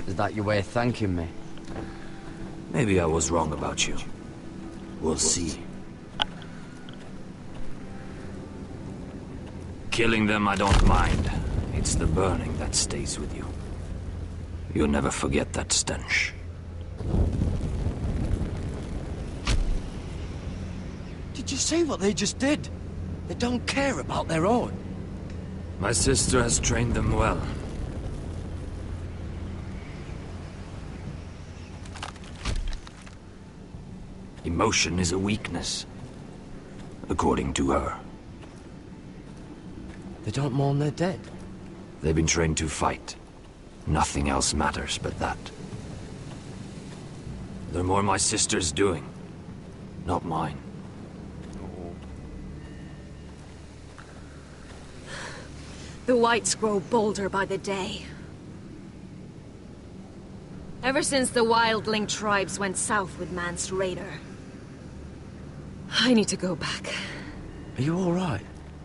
Is that your way of thanking me? Maybe I was wrong about you. We'll see. Killing them I don't mind. It's the burning that stays with you. You'll never forget that stench. Did you see what they just did? They don't care about their own. My sister has trained them well. Emotion is a weakness, according to her. They don't mourn their dead. They've been trained to fight. Nothing else matters but that. They're more my sister's doing, not mine. The whites grow bolder by the day. Ever since the wildling tribes went south with Mance Raider. I need to go back. Are you all right?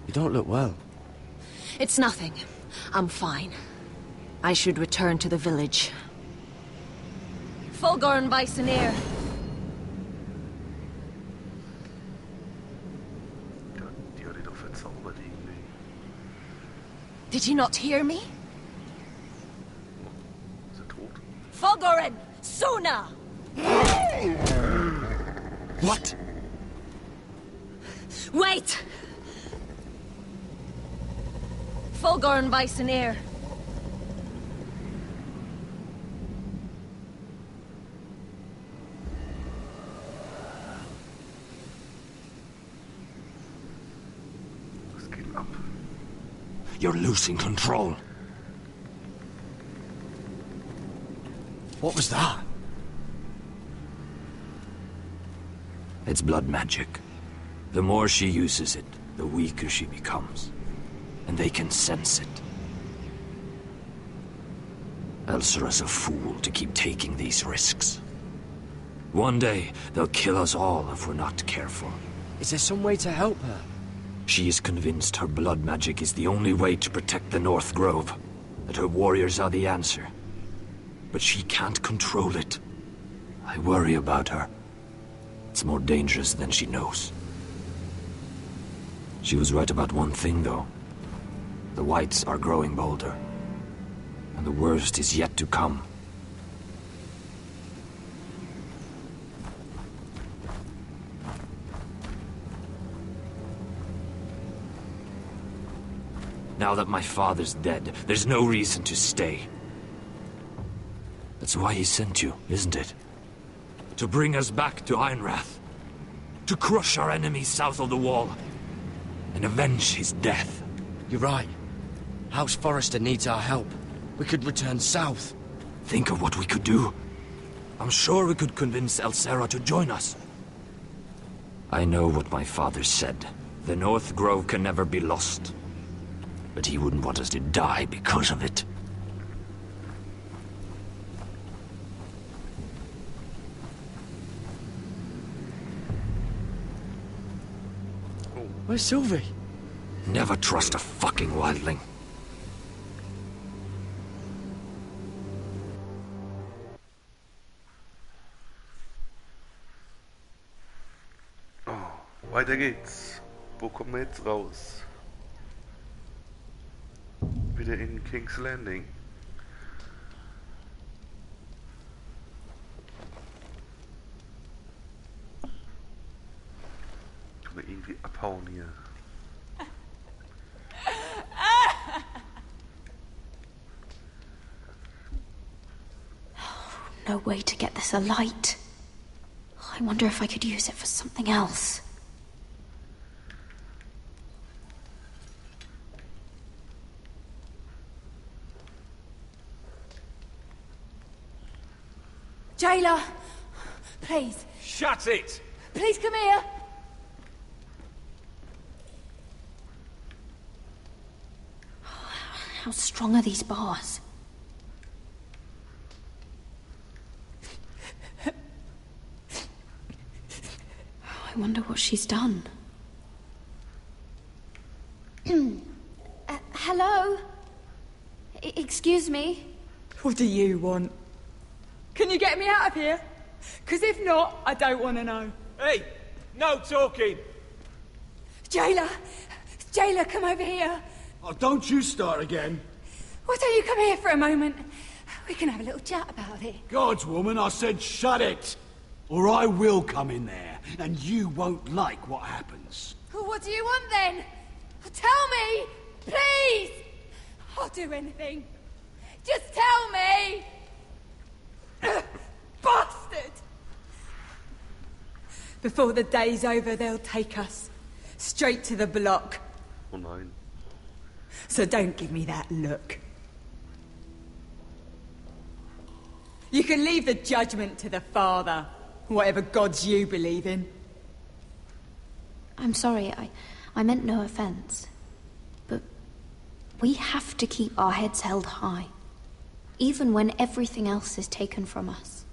You don't look well. It's nothing. I'm fine. I should return to the village. Fulgorn Bisoneer. Die hat ihn doch verzaubert irgendwie. Did you not hear me? Ist er tot? Fulgorn! Suna! What? Wait! Fulgorn Bisoneer. Was ab. You're losing control. What was that? It's blood magic. The more she uses it, the weaker she becomes. And they can sense it. Elsera's a fool to keep taking these risks. One day, they'll kill us all if we're not careful. Is there some way to help her? She is convinced her blood magic is the only way to protect the North Grove. That her warriors are the answer. But she can't control it. I worry about her. It's more dangerous than she knows. She was right about one thing, though. The Whites are growing bolder. And the worst is yet to come. Now that my father's dead, there's no reason to stay. That's why he sent you, isn't it? To bring us back to Einrath. To crush our enemies south of the wall. And avenge his death. You're right. House Forrester needs our help. We could return south. Think of what we could do. I'm sure we could convince Elsera to join us. I know what my father said. The North Grove can never be lost. But he wouldn't want us to die because of it. Where's Sylvie? Never trust a fucking wildling. Oh, weiter geht's. Wo kommen wir jetzt raus? Wieder in King's Landing. Können wir irgendwie abhauen hier? No way to get this alight. I wonder if I could use it for something else. Jailer, please. Shut it! Please come here. How strong are these bars? I wonder what she's done. Hello? Excuse me? What do you want? Can you get me out of here? Because if not, I don't want to know. Hey, no talking. Jailer! Jailer, come over here. Oh, don't you start again. Why don't you come here for a moment? We can have a little chat about it. God's woman, I said shut it. Or I will come in there, and you won't like what happens. Well, what do you want then? Tell me, please! I'll do anything. Just tell me! Bastard! Before the day's over, they'll take us. Straight to the block. Oh nein. So don't give me that look. You can leave the judgment to the Father. Whatever gods you believe in. I'm sorry, I meant no offense. But we have to keep our heads held high. Even when everything else is taken from us.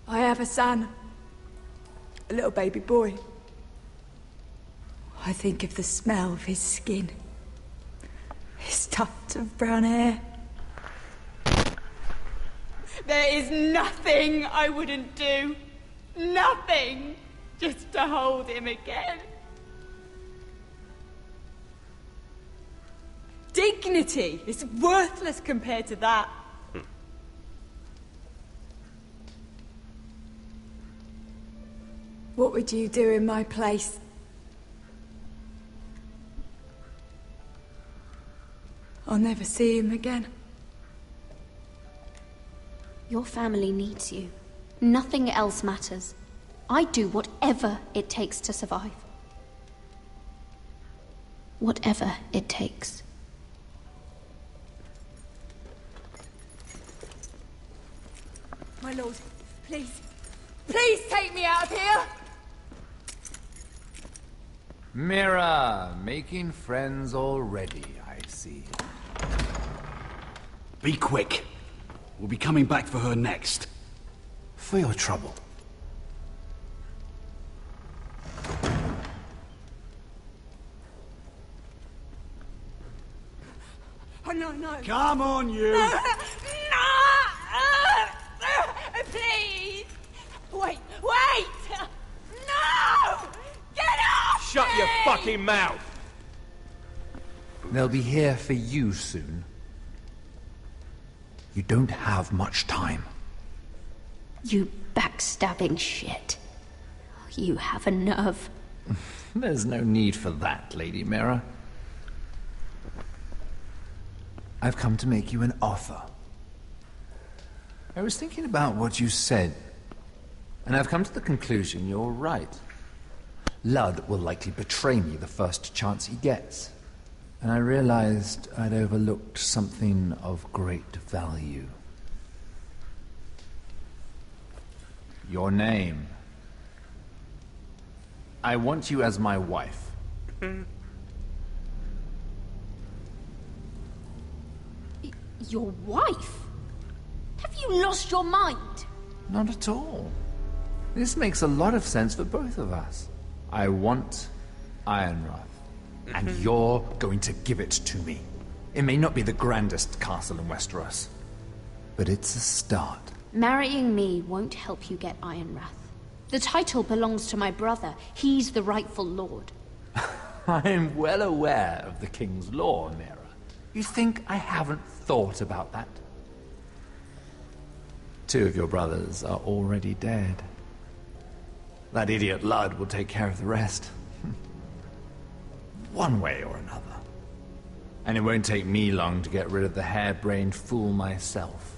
I have a son. A little baby boy. I think of the smell of his skin. His tuft of brown hair. There is nothing I wouldn't do. Nothing. Just to hold him again. Dignity is worthless compared to that. What would you do in my place? I'll never see him again. Your family needs you. Nothing else matters. I'd do whatever it takes to survive. Whatever it takes. My lord, please. Please take me out of here! Mira, making friends already, I see. Be quick. We'll be coming back for her next. For your trouble. Oh, no, no. Come on, you! No! Please! Wait! No! Get off! Shut your fucking mouth! They'll be here for you soon. You don't have much time. You backstabbing shit. You have a nerve. There's no need for that, Lady Mira. I've come to make you an offer. I was thinking about what you said, and I've come to the conclusion you're right. Ludd will likely betray me the first chance he gets. And I realized I'd overlooked something of great value. Your name. I want you as my wife. Your wife? Have you lost your mind? Not at all. This makes a lot of sense for both of us. I want Ironrath. And you're going to give it to me. It may not be the grandest castle in Westeros, but it's a start. Marrying me won't help you get Ironrath. The title belongs to my brother. He's the rightful lord. I'm well aware of the king's law, Mira. You think I haven't thought about that? 2 of your brothers are already dead. That idiot Ludd will take care of the rest. One way or another. And it won't take me long to get rid of the harebrained fool myself.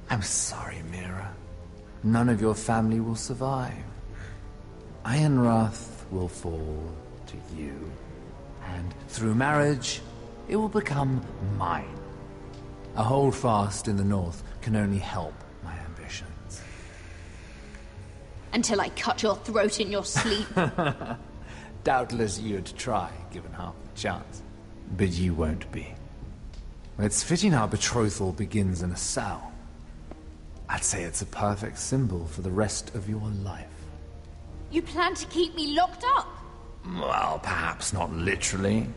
I'm sorry, Mira. None of your family will survive. Ironrath will fall to you. And through marriage, it will become mine. A holdfast in the north can only help my ambitions. Until I cut your throat in your sleep. Doubtless you'd try, given half the chance. But you won't be. It's fitting our betrothal begins in a cell. I'd say it's a perfect symbol for the rest of your life. You plan to keep me locked up? Well, perhaps not literally.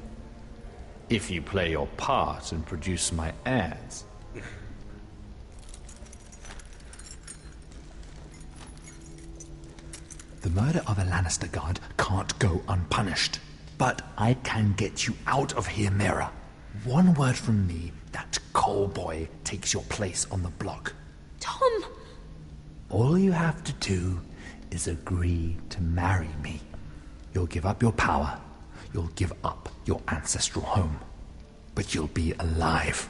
If you play your part and produce my heirs. The murder of a Lannister guard can't go unpunished. But I can get you out of here, Mira. One word from me, that coal boy takes your place on the block. Tom! All you have to do is agree to marry me. You'll give up your power. You'll give up your ancestral home. But you'll be alive.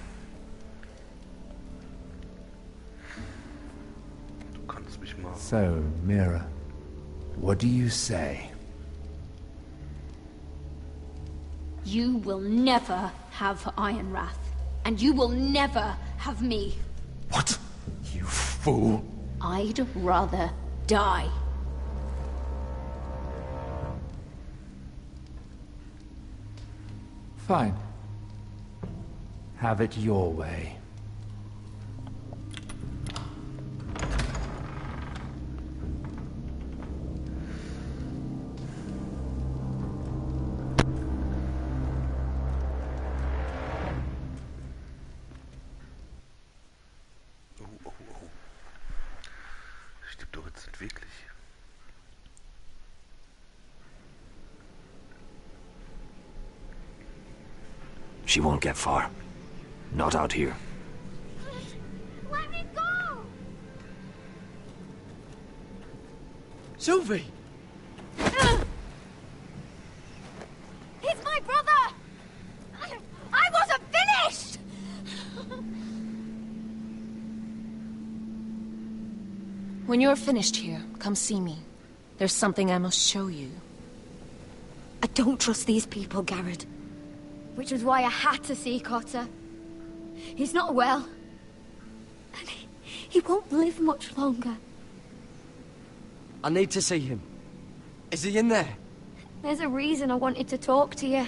So, Mira, what do you say? You will never have Ironrath. And you will never have me. What? You fool. I'd rather die. Fine. Have it your way. Stimmt doch jetzt nicht wirklich. She won't get far. Not out here. Let me go! Sowie! He's my brother! I wasn't finished! When you're finished here, come see me. There's something I must show you. I don't trust these people, Garrett. Which was why I had to see Cotter. He's not well. And he won't live much longer. I need to see him. Is he in there? There's a reason I wanted to talk to you.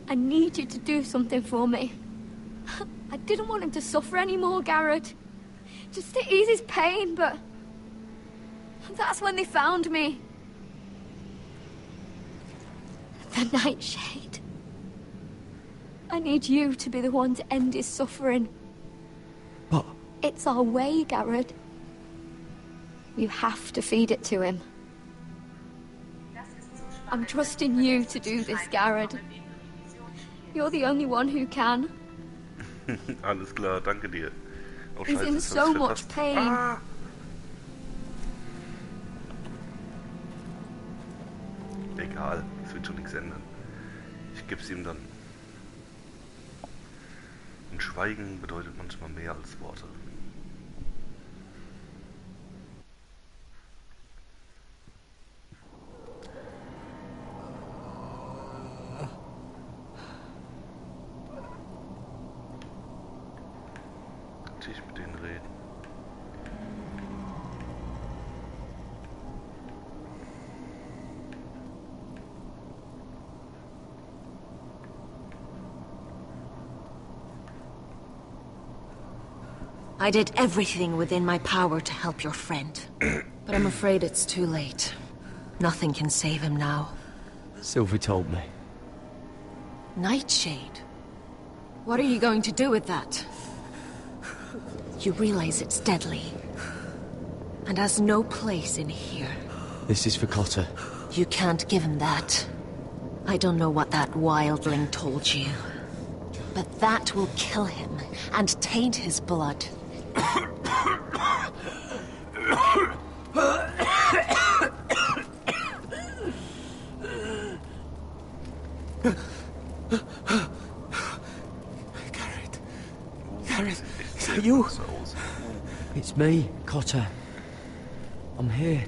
I need you to do something for me. I didn't want him to suffer anymore, Garrett. Just to ease his pain, but... that's when they found me. The Nightshade. I need you to be the one to end his suffering. But... it's our way, Garrett. You have to feed it to him. I'm trusting you to do this, Garrett. You're the only one who can. Alles klar, danke dir. Oh, He's Scheiße, in das so hab ich much verpasst. pain. Ah! Egal, es wird schon nichts ändern. Ich geb's ihm dann. Und Schweigen bedeutet manchmal mehr als Worte. Kann ich mit denen reden? I did everything within my power to help your friend. But I'm afraid it's too late. Nothing can save him now. Sylvie told me. Nightshade? What are you going to do with that? You realize it's deadly. And has no place in here. This is for Cotter. You can't give him that. I don't know what that wildling told you. But that will kill him and taint his blood. Garrett, is that you? It's me, Cotter. I'm here.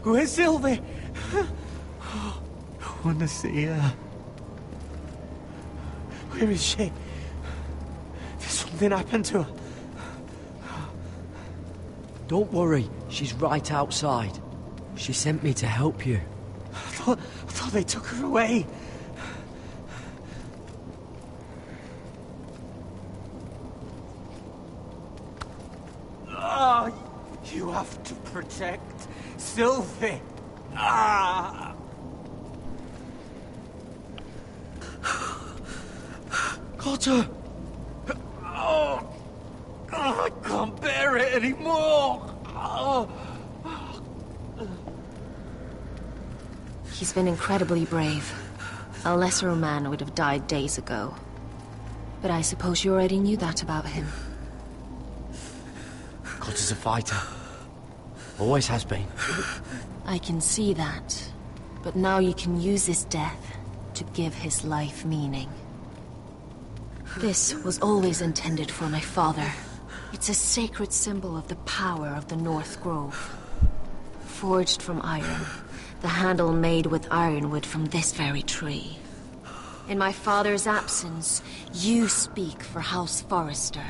Where's Sylvie? I want to see her. Where is she? Did something happen to her? Don't worry, she's right outside. She sent me to help you. I thought they took her away. Ah, you have to protect Sylvie. Ah. Cotter! Oh, I can't bear it anymore. Oh. He's been incredibly brave. A lesser man would have died days ago. But I suppose you already knew that about him. Cotter's a fighter. Always has been. I can see that. But now you can use his death to give his life meaning. This was always intended for my father. It's a sacred symbol of the power of the North Grove. Forged from iron, the handle made with ironwood from this very tree. In my father's absence, you speak for House Forrester.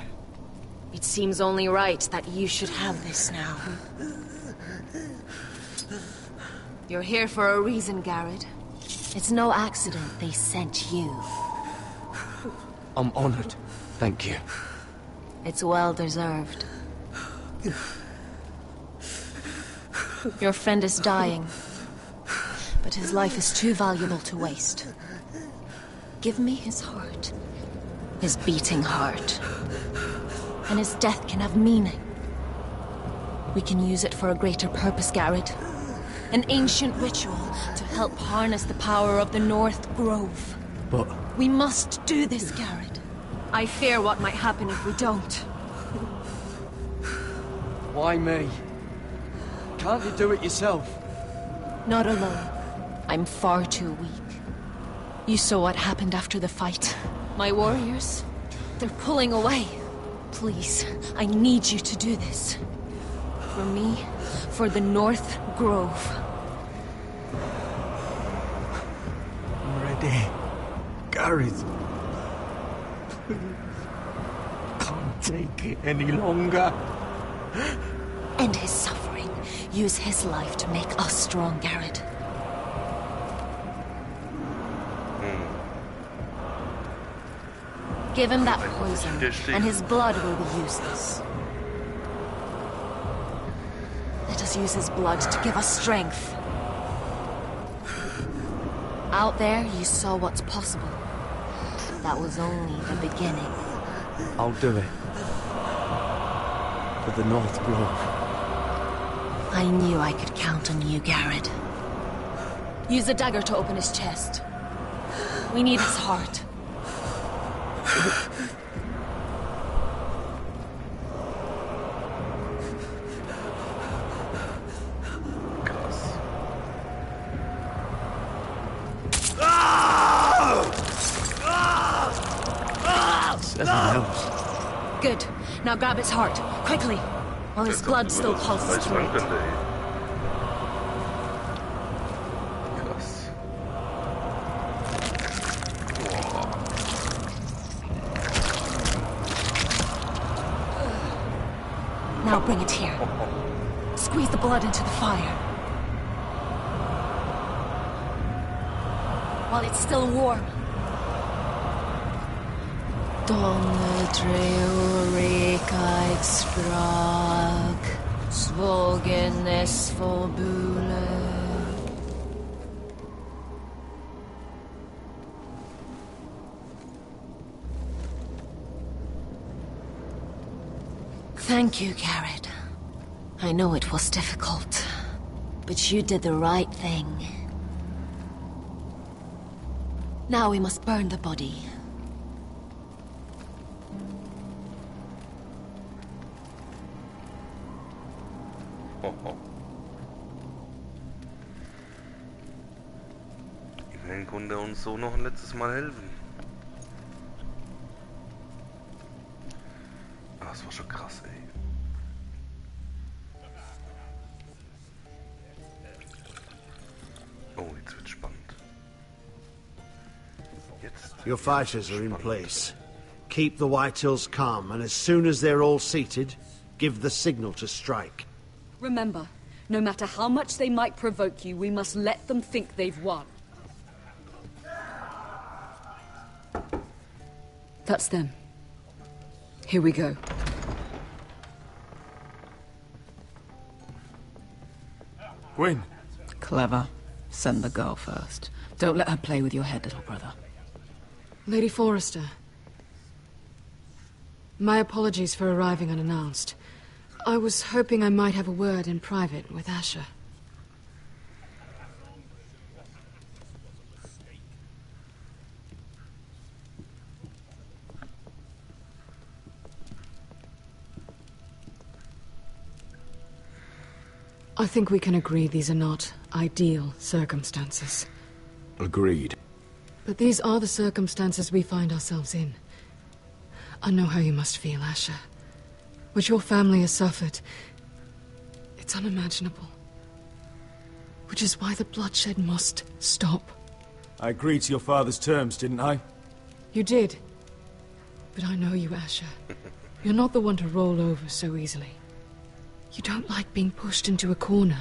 It seems only right that you should have this now. You're here for a reason, Garrett. It's no accident they sent you. I'm honored. Thank you. It's well deserved. Your friend is dying, but his life is too valuable to waste. Give me his heart, his beating heart, and his death can have meaning. We can use it for a greater purpose, Garrett. An ancient ritual to help harness the power of the North Grove. But... we must do this, Garrett. I fear what might happen if we don't. Why me? Can't you do it yourself? Not alone. I'm far too weak. You saw what happened after the fight. My warriors, they're pulling away. Please, I need you to do this. for me, for the North Grove. I'm ready. Gareth. Can't take it any longer. End his suffering. Use his life to make us strong, Garrett. Give him that poison, and his blood will be useless. Let us use his blood to give us strength. Out there, you saw what's possible. That was only the beginning. I'll do it. For the North Grove. I knew I could count on you, Garrett. Use the dagger to open his chest. We need his heart. Good. Now grab his heart, quickly, while his blood still pulses through it. Now bring it here. Squeeze the blood into the fire. While it's still warm. Donne treorekaik sprak, svogenes forbule. Thank you, Garrett. I know it was difficult, but you did the right thing. Now we must burn the body. Immerhin konnte er uns so noch ein letztes Mal helfen. Ah, das war schon krass, ey. Oh, jetzt wird's spannend. Your fighters are in place. Keep the Whitehills calm, and as soon as they're all seated, give the signal to strike. Remember, no matter how much they might provoke you, we must let them think they've won. That's them. Here we go. Gwyn. Clever. Send the girl first. Don't let her play with your head, little brother. Lady Forrester. My apologies for arriving unannounced. I was hoping I might have a word in private with Asher. I think we can agree these are not ideal circumstances. Agreed. But these are the circumstances we find ourselves in. I know how you must feel, Asher. What your family has suffered, it's unimaginable. Which is why the bloodshed must stop. I agreed to your father's terms, didn't I? You did. But I know you, Asher. You're not the one to roll over so easily. You don't like being pushed into a corner.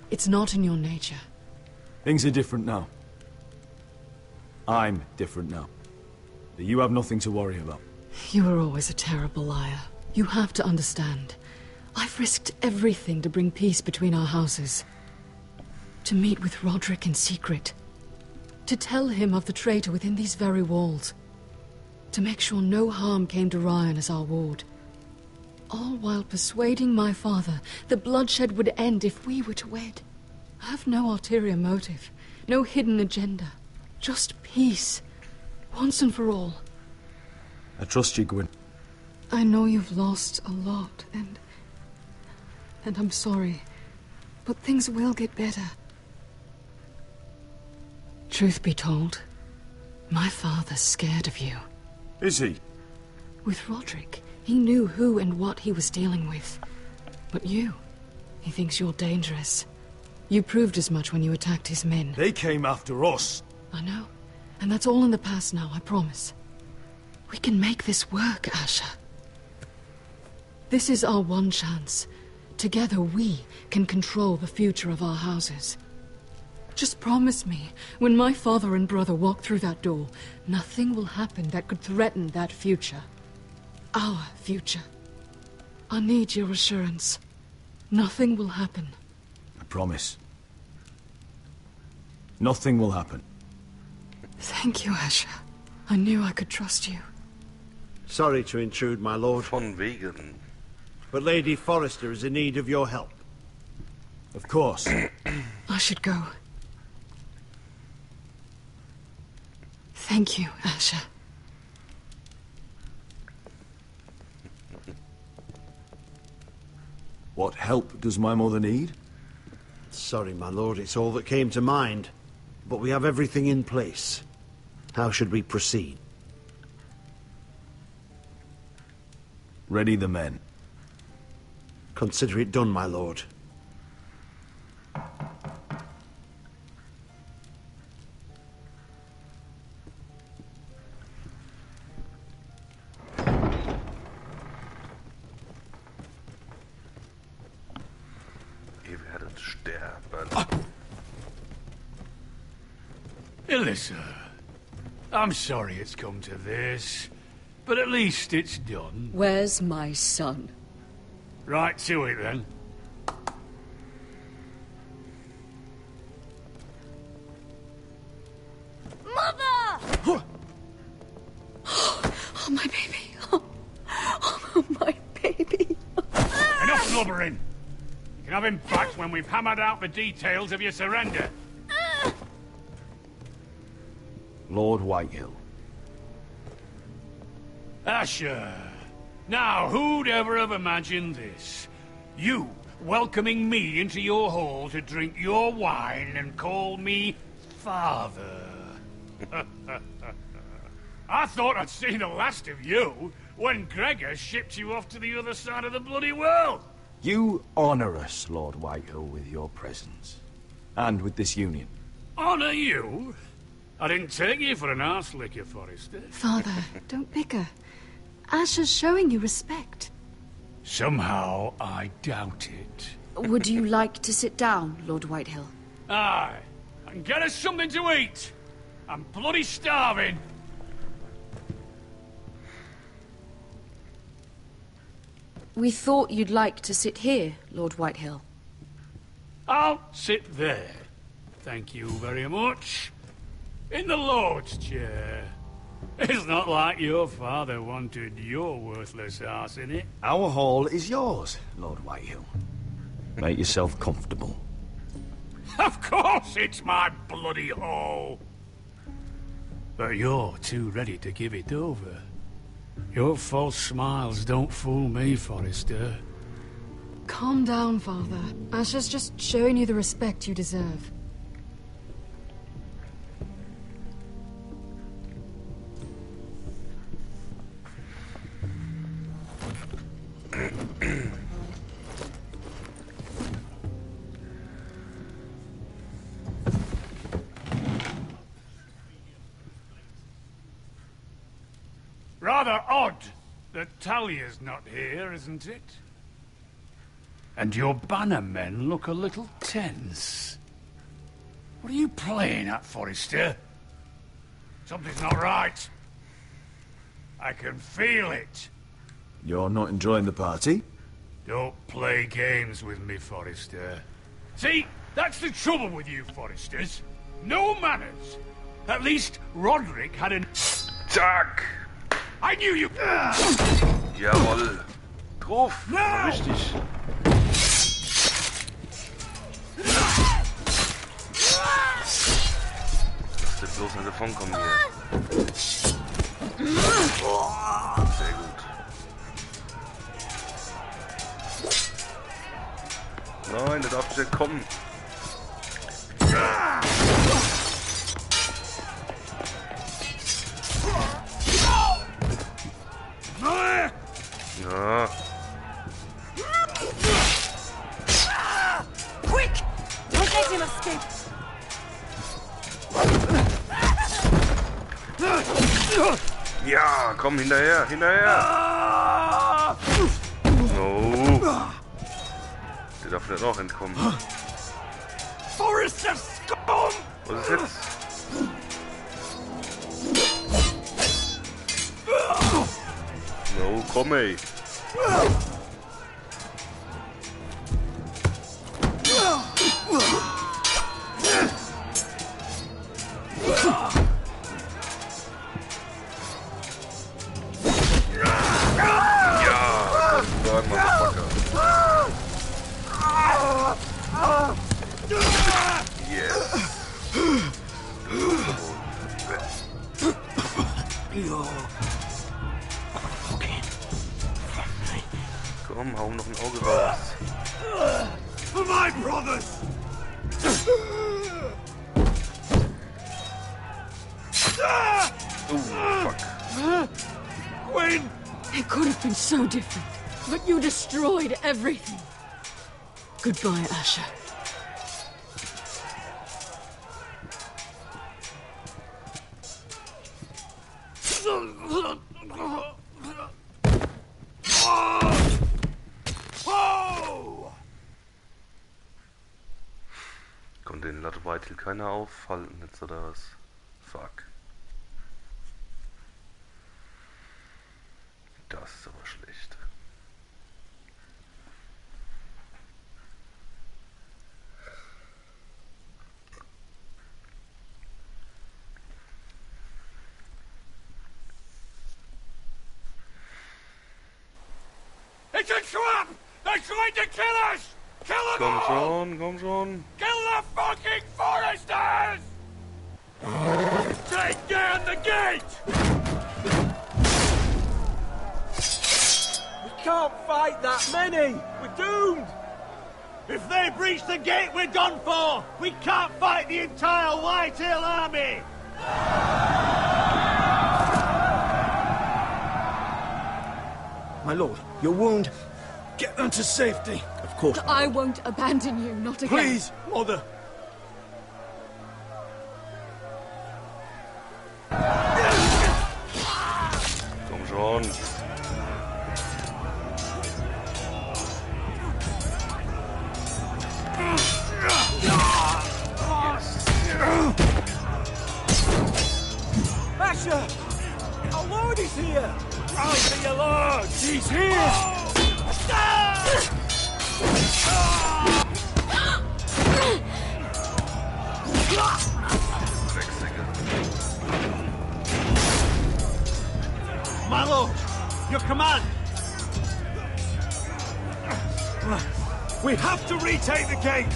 It's not in your nature. Things are different now. I'm different now. You have nothing to worry about. You were always a terrible liar. You have to understand. I've risked everything to bring peace between our houses. To meet with Roderick in secret. To tell him of the traitor within these very walls. To make sure no harm came to Ryan as our ward. All while persuading my father the bloodshed would end if we were to wed. I have no ulterior motive, no hidden agenda. Just peace, once and for all. I trust you, Gwyn. I know you've lost a lot, and I'm sorry, but things will get better. Truth be told, my father's scared of you. Is he? With Roderick, he knew who and what he was dealing with. But you He thinks you're dangerous. You proved as much when you attacked his men. They came after us. I know. And that's all in the past now, I promise. We can make this work, Asher. This is our one chance. Together we can control the future of our houses. Just promise me, when my father and brother walk through that door, nothing will happen that could threaten that future. Our future. I need your assurance. Nothing will happen. I promise. Nothing will happen. Thank you, Asher. I knew I could trust you. Sorry to intrude, my lord. Von wegen. But Lady Forrester is in need of your help. Of course. I should go. Thank you, Asher. What help does my mother need? Sorry, my lord, it's all that came to mind. But we have everything in place. How should we proceed? Ready the men. Consider it done, my lord. Ihr werdet sterben. Elissa, I'm sorry it's come to this, but at least it's done. Where's my son? Right to it, then. Mother! Oh, my baby. Oh, my baby. Enough blubbering. You can have him back when we've hammered out the details of your surrender. Lord Whitehill. Asher. Now, who'd ever have imagined this? You welcoming me into your hall to drink your wine and call me father. I thought I'd seen the last of you when Gregor shipped you off to the other side of the bloody world. You honor us, Lord Whitehill, with your presence. And with this union. Honor you? I didn't take you for an arse-licker, Forrester. Father, don't bicker. Asher's showing you respect. Somehow, I doubt it. Would you like to sit down, Lord Whitehill? Aye. And get us something to eat. I'm bloody starving. We thought you'd like to sit here, Lord Whitehill. I'll sit there. Thank you very much. In the Lord's chair. It's not like your father wanted your worthless arse in it. Our hall is yours, Lord Whitehill. Make yourself comfortable. Of course it's my bloody hall. But you're too ready to give it over. Your false smiles don't fool me, Forrester. Calm down, Father. Asher's just showing you the respect you deserve. Rather odd that Talia's not here, isn't it? And your banner men look a little tense. What are you playing at, Forrester? Something's not right. I can feel it. You're not enjoying the party? Don't play games with me, Forrester. See, that's the trouble with you, Forresters. No manners. At least Roderick had an... Zack! I knew you... Jawohl. Drauf. Richtig. Lass dir bloß nicht davonkommen hier. Sehr gut. Nein, der darf nicht kommen. Ja. Ja, komm, hinterher, hinterher! No! Der darf nicht auch entkommen. Forrester Scum! Was ist jetzt? No, komm ey! Komm, hau noch ein Auge raus. For my brothers! Oh, fuck. Win! It could have been so different, but you destroyed everything. Goodbye, Asher. Konnte den Latweitel keiner aufhalten jetzt oder was? Fuck. Das ist aber schlecht. It's a trap! They're trying to kill us! Kill them Komm all! schon, komm schon. Kill the fucking foresters! Take down the gate! We can't fight that many! We're doomed! If they breach the gate, we're done for! We can't fight the entire Whitehill army! My lord, your wound. Get them to safety. Of course. I won't abandon you, not again. Please, mother. Komm schon. Asher! Our lord is here! Right to your lord! He's here! My lord, your command! We have to retake the gate!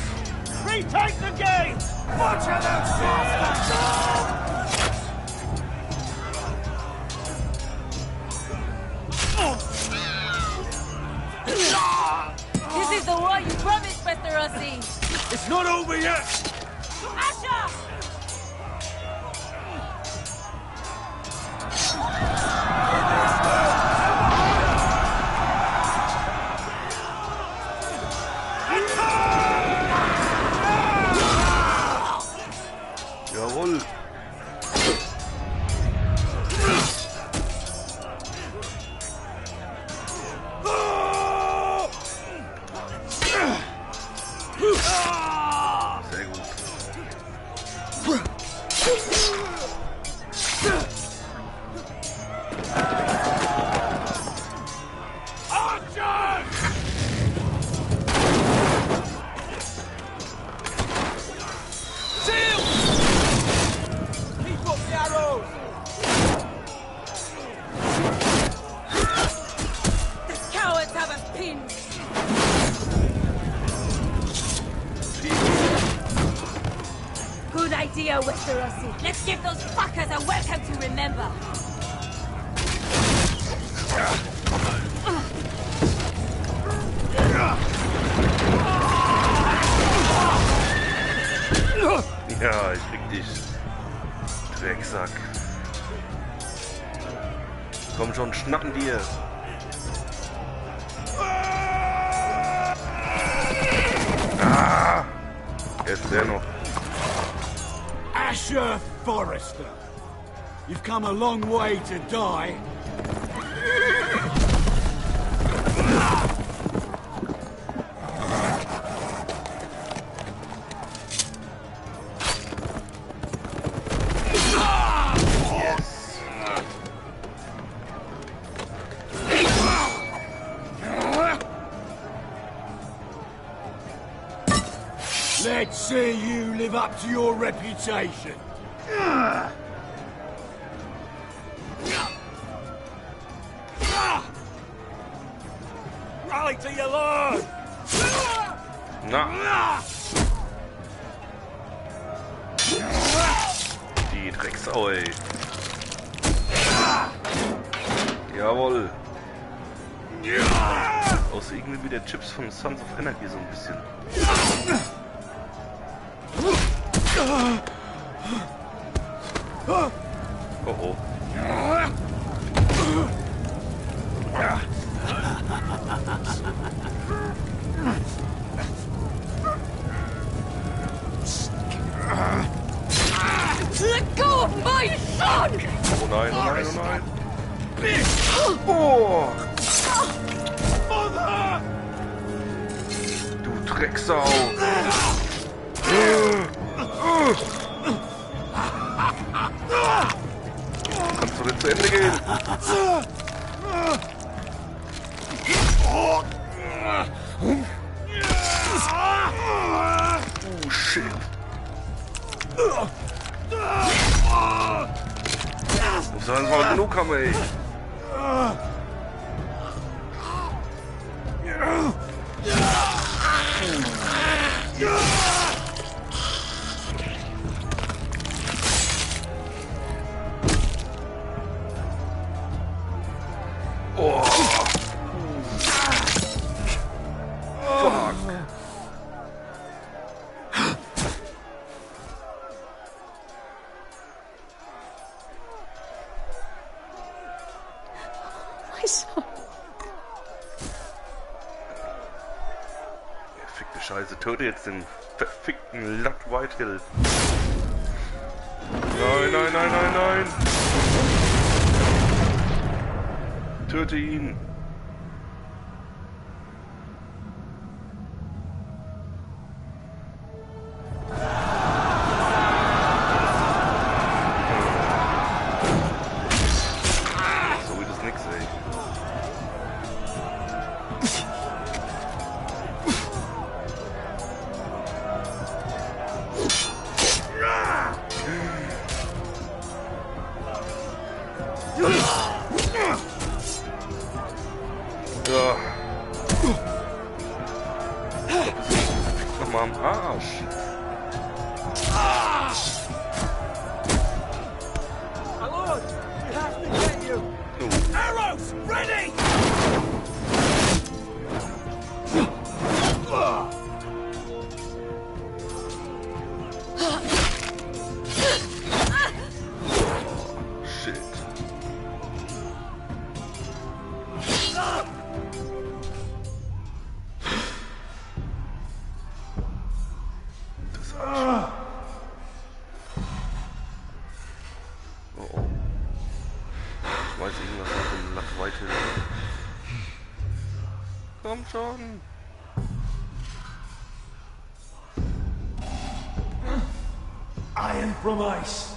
Retake the gate! Butcher them bastards! This is the war you promised, Mr. Rossi. It's not over yet! Asher! Jawohl. Sehr gut. Keep up the arrows! The cowards have us pinned. Good idea, Mr. Rossi. Let's give those fuckers a welcome to remember. Ja, ich krieg dich. Drecksack. Komm schon, schnappen dir. Ah! Jetzt der noch. Asher Forrester. You've come a long way to die. Let's see you live up to your reputation. Rally to your lord! Na. Die Drecksau, ey. Jawohl. Aus irgendwie wie der Chips von Sons of Anarchy so ein bisschen. Oh oh. Let go of my son! Oh nein, oh nein, oh nein. Oh! Mother! Du Drecksau! Kannst du nicht zu Ende gehen? Oh shit! Muss sagen, es war genug haben, ey. Oh. Fuck. My son. Verfickte Scheiße, töte jetzt den verfickten Latt Whitehill. Nein, nein, nein, nein, nein. Töte ihn. So wie das nix, ey. Ja. Nochmal am Arsch. My lord, we have to get you. Arrows, ready! Shit. Oh oh. Ich weiß irgendwas mit dem Lack Whitehill. Komm schon. Iron from ice.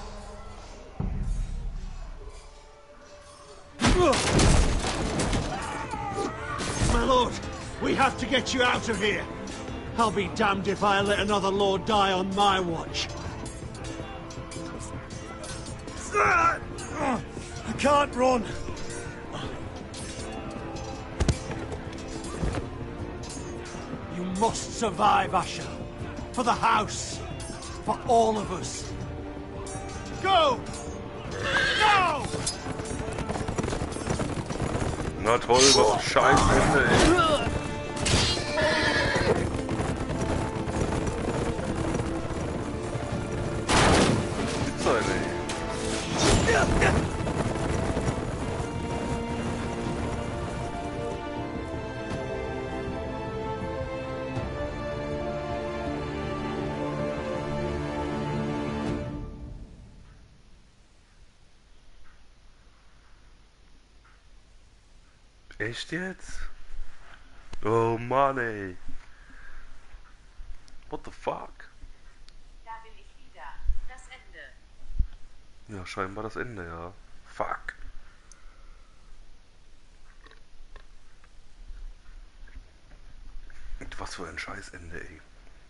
My lord, we have to get you out of here. I'll be damned if I let another lord die on my watch. I can't run. You must survive, Asher. For the house. For all of us. Go! Go! Na toll, was ein Scheißende, ey. Pizza, ey. Echt jetzt? Oh Mann, ey. What the fuck? Da bin ich wieder. Das Ende. Ja, scheinbar das Ende, ja. Fuck. Was für ein Scheißende, ey.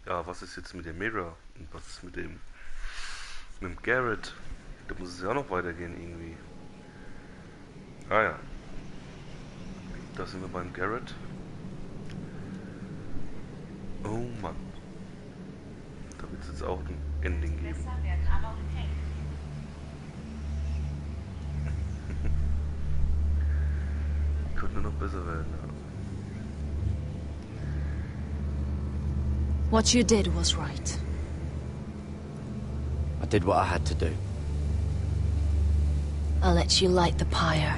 Ja, was ist jetzt mit dem Mirror? Und was ist mit dem Garrett? Da muss es ja auch noch weitergehen irgendwie. Ah ja. Da sind wir beim Garrett. Oh Mann. Da wird es jetzt auch ein Ending geben. Besser werden aber okay. Könnte nur noch besser werden, ja. What you did was right. I did what I had to do. I'll let you light the pyre.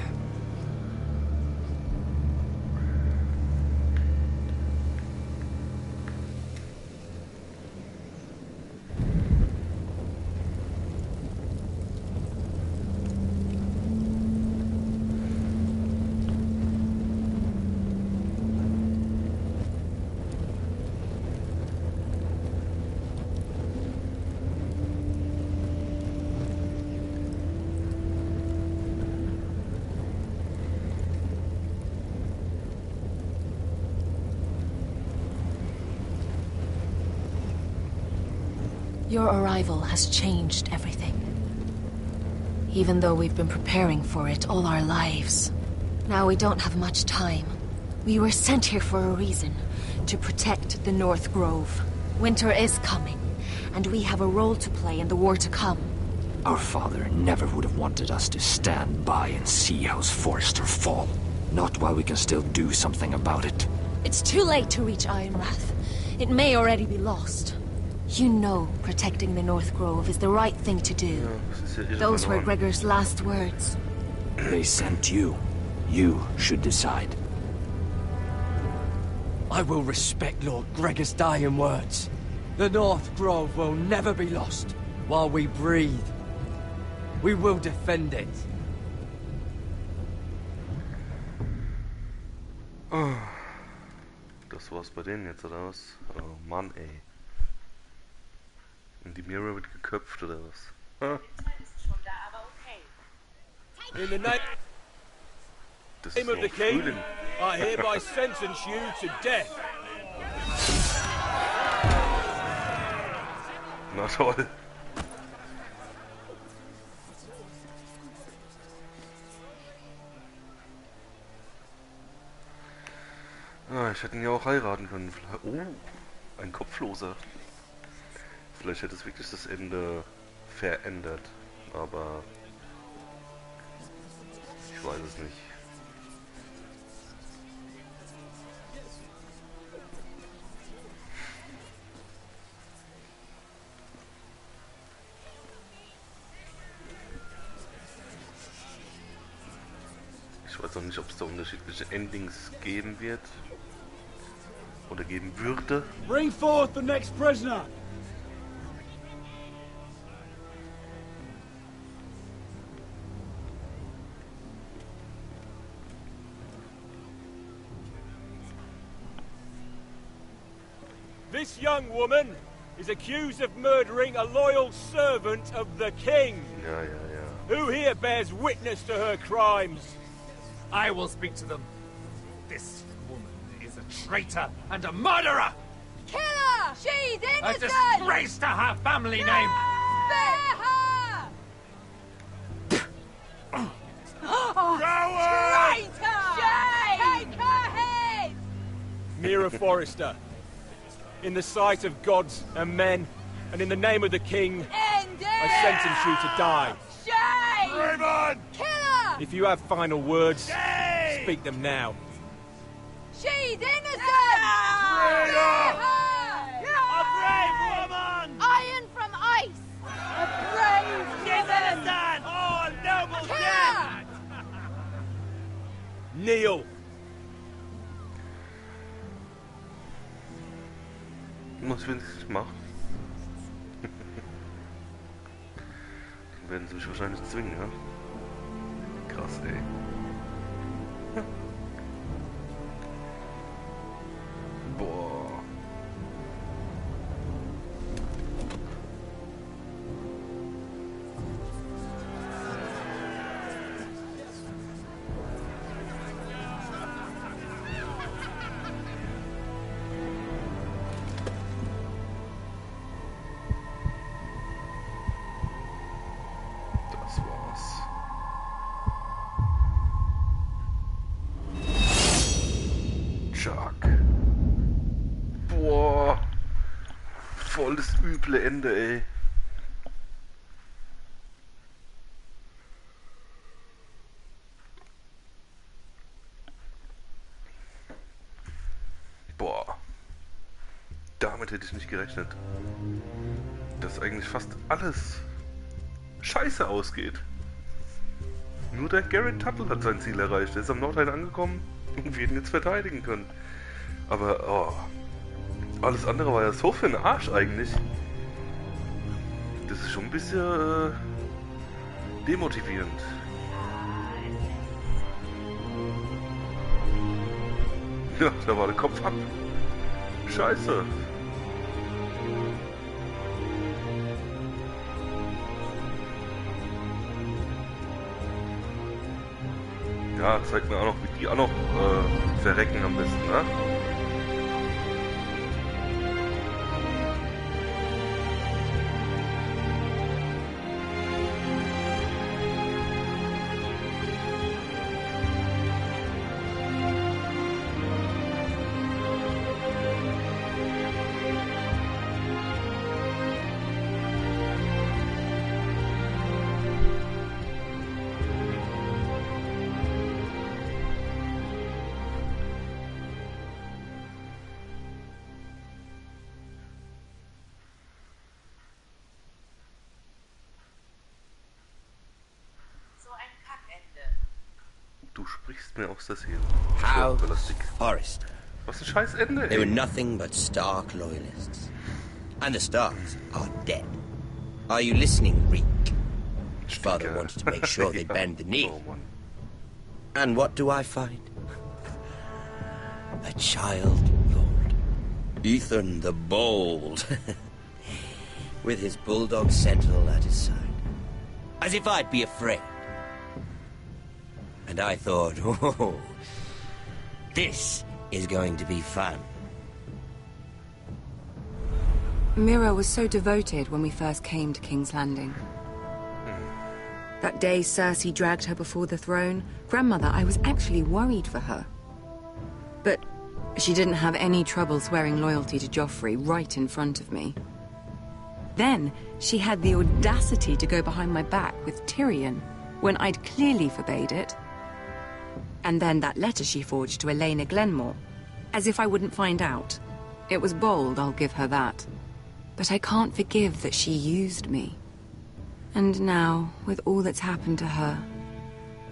Your arrival has changed everything. Even though we've been preparing for it all our lives. Now we don't have much time. We were sent here for a reason. To protect the North Grove. Winter is coming, and we have a role to play in the war to come. Our father never would have wanted us to stand by and see House Forrester fall. Not while we can still do something about it. It's too late to reach Ironrath. It may already be lost. You know protecting the North Grove is the right thing to do. Those were Gregor's last words. They sent you. You should decide. I will respect Lord Gregor's dying words. The North Grove will never be lost while we breathe. We will defend it. Das war's bei denen jetzt, oder was? Oh Mann, ey. Und die Mirror wird geköpft, oder was? Ha? In the name of the king, I hereby sentence you to death. Na toll. Ah, ich hätte ihn ja auch heiraten können. Oh, ein Kopfloser. Vielleicht hätte es wirklich das Ende verändert, aber ich weiß es nicht. Ich weiß auch nicht, ob es da unterschiedliche Endings geben wird oder geben würde. Bring forth the next prisoner. This young woman is accused of murdering a loyal servant of the king. Ja. Who here bears witness to her crimes? I will speak to them. This woman is a traitor and a murderer! Kill her! She's A innocent! disgrace to her family name! Spare her! Traitor! Shame! Take her head! Mira Forrester, in the sight of gods and men, and in the name of the king, End it! I sentence you to die. Shame! Raymond! Kill her! If you have final words, Shame! speak them now. She's innocent! Traitor! A brave woman! Iron from ice! A brave woman! Oh, noble Kill death! her! Kneel. Was will ich machen? Dann werden sie mich wahrscheinlich zwingen, ja? Krass, ey. Voll das üble Ende, ey. Boah. Damit hätte ich nicht gerechnet. Dass eigentlich fast alles scheiße ausgeht. Nur der Garrett Tuttle hat sein Ziel erreicht. Er ist am Nordrhein angekommen und wir ihn jetzt verteidigen können. Aber, oh. Alles andere war ja so für den Arsch eigentlich. Das ist schon ein bisschen demotivierend. Ja, da war der Kopf ab. Scheiße. Ja, zeigt mir auch noch, wie die auch noch verrecken am besten, ne? Du sprichst mir aus der Seele. How Forest. Was ein scheiß Ende, They were ey. nothing but Stark loyalists. And the Starks are dead. Are you listening, Reek? Father wanted to make sure they bend the knee. And what do I find? A child lord. Ethan the Bold. With his bulldog sentinel at his side. As if I'd be afraid. And I thought, oh, this is going to be fun. Mira was so devoted when we first came to King's Landing. That day Cersei dragged her before the throne, Grandmother, I was actually worried for her. But she didn't have any trouble swearing loyalty to Joffrey right in front of me. Then she had the audacity to go behind my back with Tyrion, when I'd clearly forbade it. And then that letter she forged to Elena Glenmore, as if I wouldn't find out. It was bold, I'll give her that. But I can't forgive that she used me. And now, with all that's happened to her,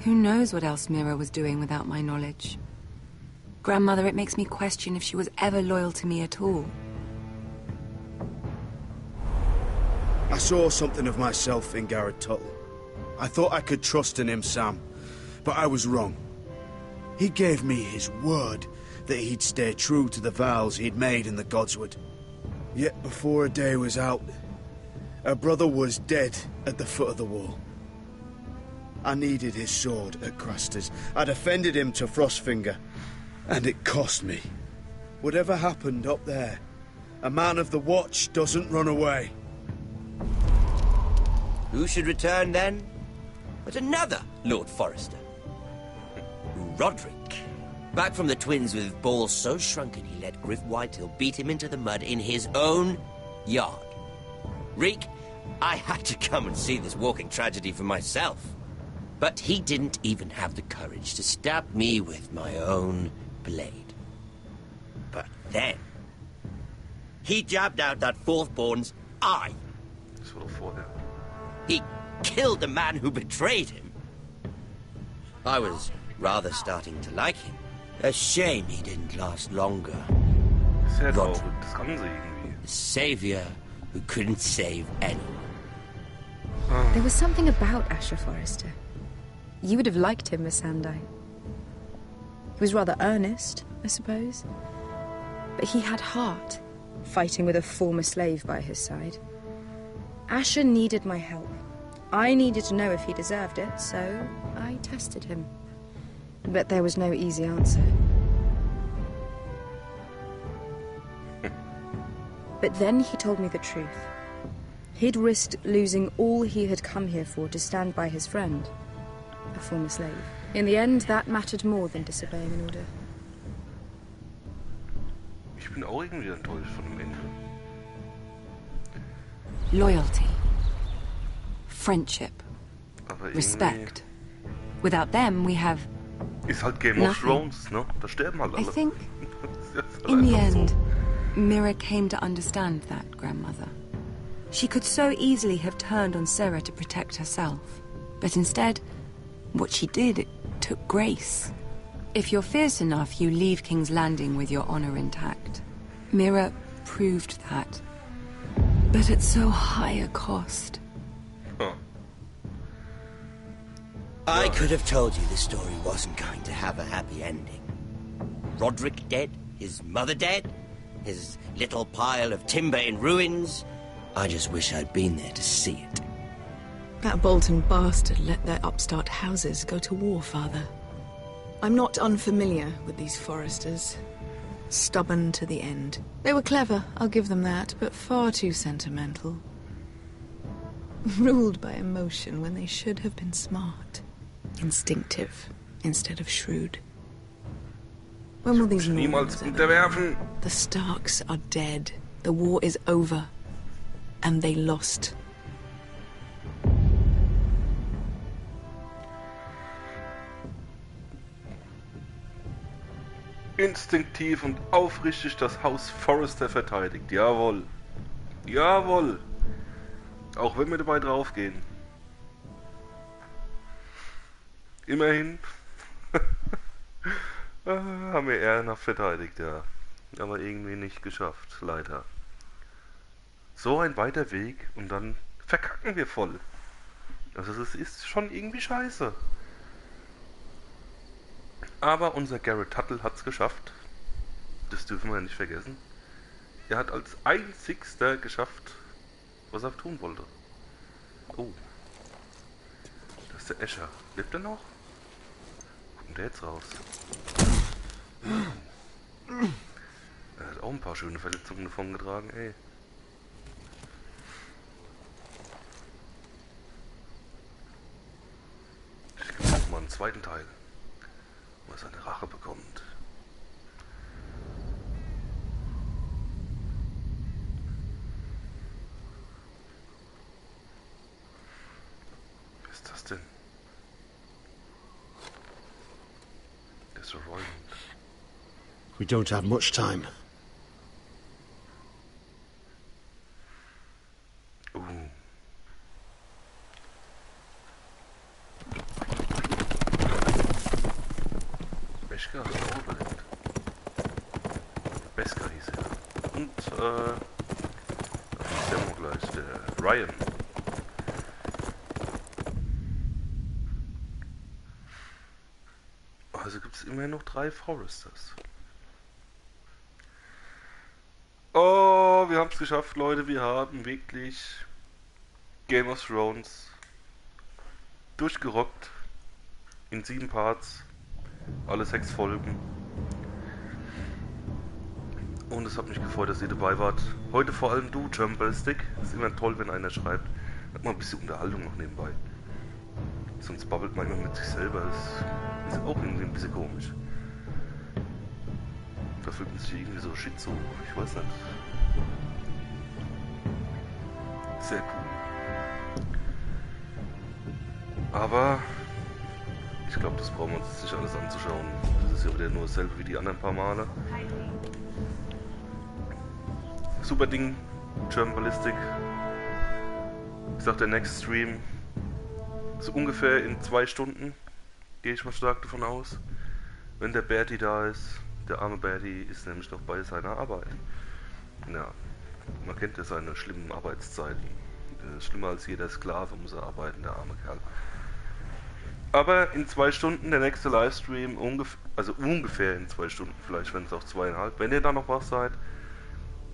who knows what else Mira was doing without my knowledge? Grandmother, it makes me question if she was ever loyal to me at all. I saw something of myself in Garrett Tuttle. I thought I could trust in him, Sam, but I was wrong. He gave me his word that he'd stay true to the vows he'd made in the Godswood. Yet before a day was out, a brother was dead at the foot of the wall. I needed his sword at Craster's. I defended him to Frostfinger, and it cost me. Whatever happened up there, a man of the Watch doesn't run away. Who should return then? But another Lord Forrester. Roderick. Back from the Twins with balls so shrunken he let Griff Whitehill beat him into the mud in his own yard. Reek, I had to come and see this walking tragedy for myself. But he didn't even have the courage to stab me with my own blade. But then, he jabbed out that fourth-born's eye. He killed the man who betrayed him. I was rather starting to like him. A shame he didn't last longer. Roderick, the savior who couldn't save anyone. There was something about Asher Forrester. You would have liked him, Miss Sandai. He was rather earnest, I suppose. But he had heart, fighting with a former slave by his side. Asher needed my help. I needed to know if he deserved it, so I tested him. But there was no easy answer. But then he told me the truth. He'd risked losing all he had come here for to stand by his friend, a former slave. In the end, that mattered more than disobeying an order. Ich bin auch irgendwie enttäuscht von dem Ende. Loyalty. Friendship. Aber Respect. Without them, we have ist halt Game of Thrones, ne? Da sterben halt alle. I think, Das ist halt in the einfach so. end, Mira came to understand that, Grandmother. She could so easily have turned on Sarah to protect herself. But instead, what she did, it took grace. If you're fierce enough, you leave King's Landing with your honor intact. Mira proved that. But at so high a cost. Huh. I could have told you the story wasn't going to have a happy ending. Roderick dead, his mother dead, his little pile of timber in ruins. I just wish I'd been there to see it. That Bolton bastard let their upstart houses go to war, Father. I'm not unfamiliar with these Foresters. Stubborn to the end. They were clever, I'll give them that, but far too sentimental. Ruled by emotion when they should have been smart. Instinctive instead of shrewd. When will these Niemals unterwerfen. The Starks are dead. The war is over. And they lost. Instinktiv und aufrichtig das Haus Forrester verteidigt. Jawohl. Jawohl. Auch wenn wir dabei draufgehen. Immerhin haben wir ehrenhaft verteidigt, ja. Aber irgendwie nicht geschafft, leider. So ein weiter Weg und dann verkacken wir voll. Also das ist schon irgendwie scheiße. Aber unser Garrett Tuttle hat es geschafft. Das dürfen wir nicht vergessen. Er hat als einzigster geschafft, was er tun wollte. Oh. Das ist der Escher. Lebt er noch? Kommt der jetzt raus? Er hat auch ein paar schöne Verletzungen davon getragen, ey. Ich gebe noch mal einen zweiten Teil, wo er seine Rache bekommt. Was ist das denn? Destroying. We don't have much time. Beschka hat auch überlebt. Beska hieß er. Und, das ist der noch gleich, der Ryan. Also gibt es immerhin noch 3 Foresters. Oh, wir haben es geschafft, Leute. Wir haben wirklich Game of Thrones durchgerockt. In 7 Parts. Alle 6 Folgen. Und es hat mich gefreut, dass ihr dabei wart. Heute vor allem du, Jumpballistic. Ist immer toll, wenn einer schreibt. Hat mal ein bisschen Unterhaltung noch nebenbei. Sonst babbelt man immer mit sich selber. Das ist auch irgendwie ein bisschen komisch. Da fühlt man sich irgendwie so schizo. Ich weiß nicht. Sehr cool. Aber ich glaube, das brauchen wir uns nicht alles anzuschauen. Das ist ja wieder nur dasselbe wie die anderen paar Male. Super Ding, Jumpballistic. Ich sag, der Next Stream so ungefähr in 2 Stunden. Gehe ich mal stark davon aus. Wenn der Bertie da ist. Der arme Bertie ist nämlich noch bei seiner Arbeit. Ja, man kennt ja seine schlimmen Arbeitszeiten. Schlimmer als jeder Sklave muss er arbeiten, der arme Kerl. Aber in 2 Stunden der nächste Livestream, also ungefähr in 2 Stunden, vielleicht wenn es auch 2,5. Wenn ihr da noch was seid,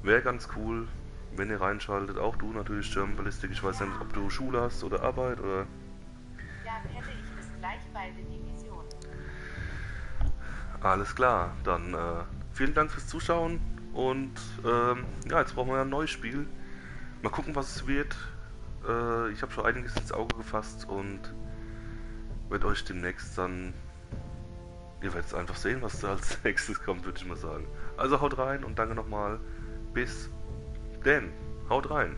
wäre ganz cool, wenn ihr reinschaltet. Auch du natürlich, Jumpballistic. Ich weiß nicht, ob du Schule hast oder Arbeit oder... Dann hätte ich bis gleich bei der Division. Alles klar, dann vielen Dank fürs Zuschauen und ja, jetzt brauchen wir ja ein neues Spiel. Mal gucken, was es wird. Ich habe schon einiges ins Auge gefasst und werde euch demnächst dann... Ihr werdet einfach sehen, was da als nächstes kommt, würde ich mal sagen. Also haut rein und danke nochmal. Bis denn. Haut rein.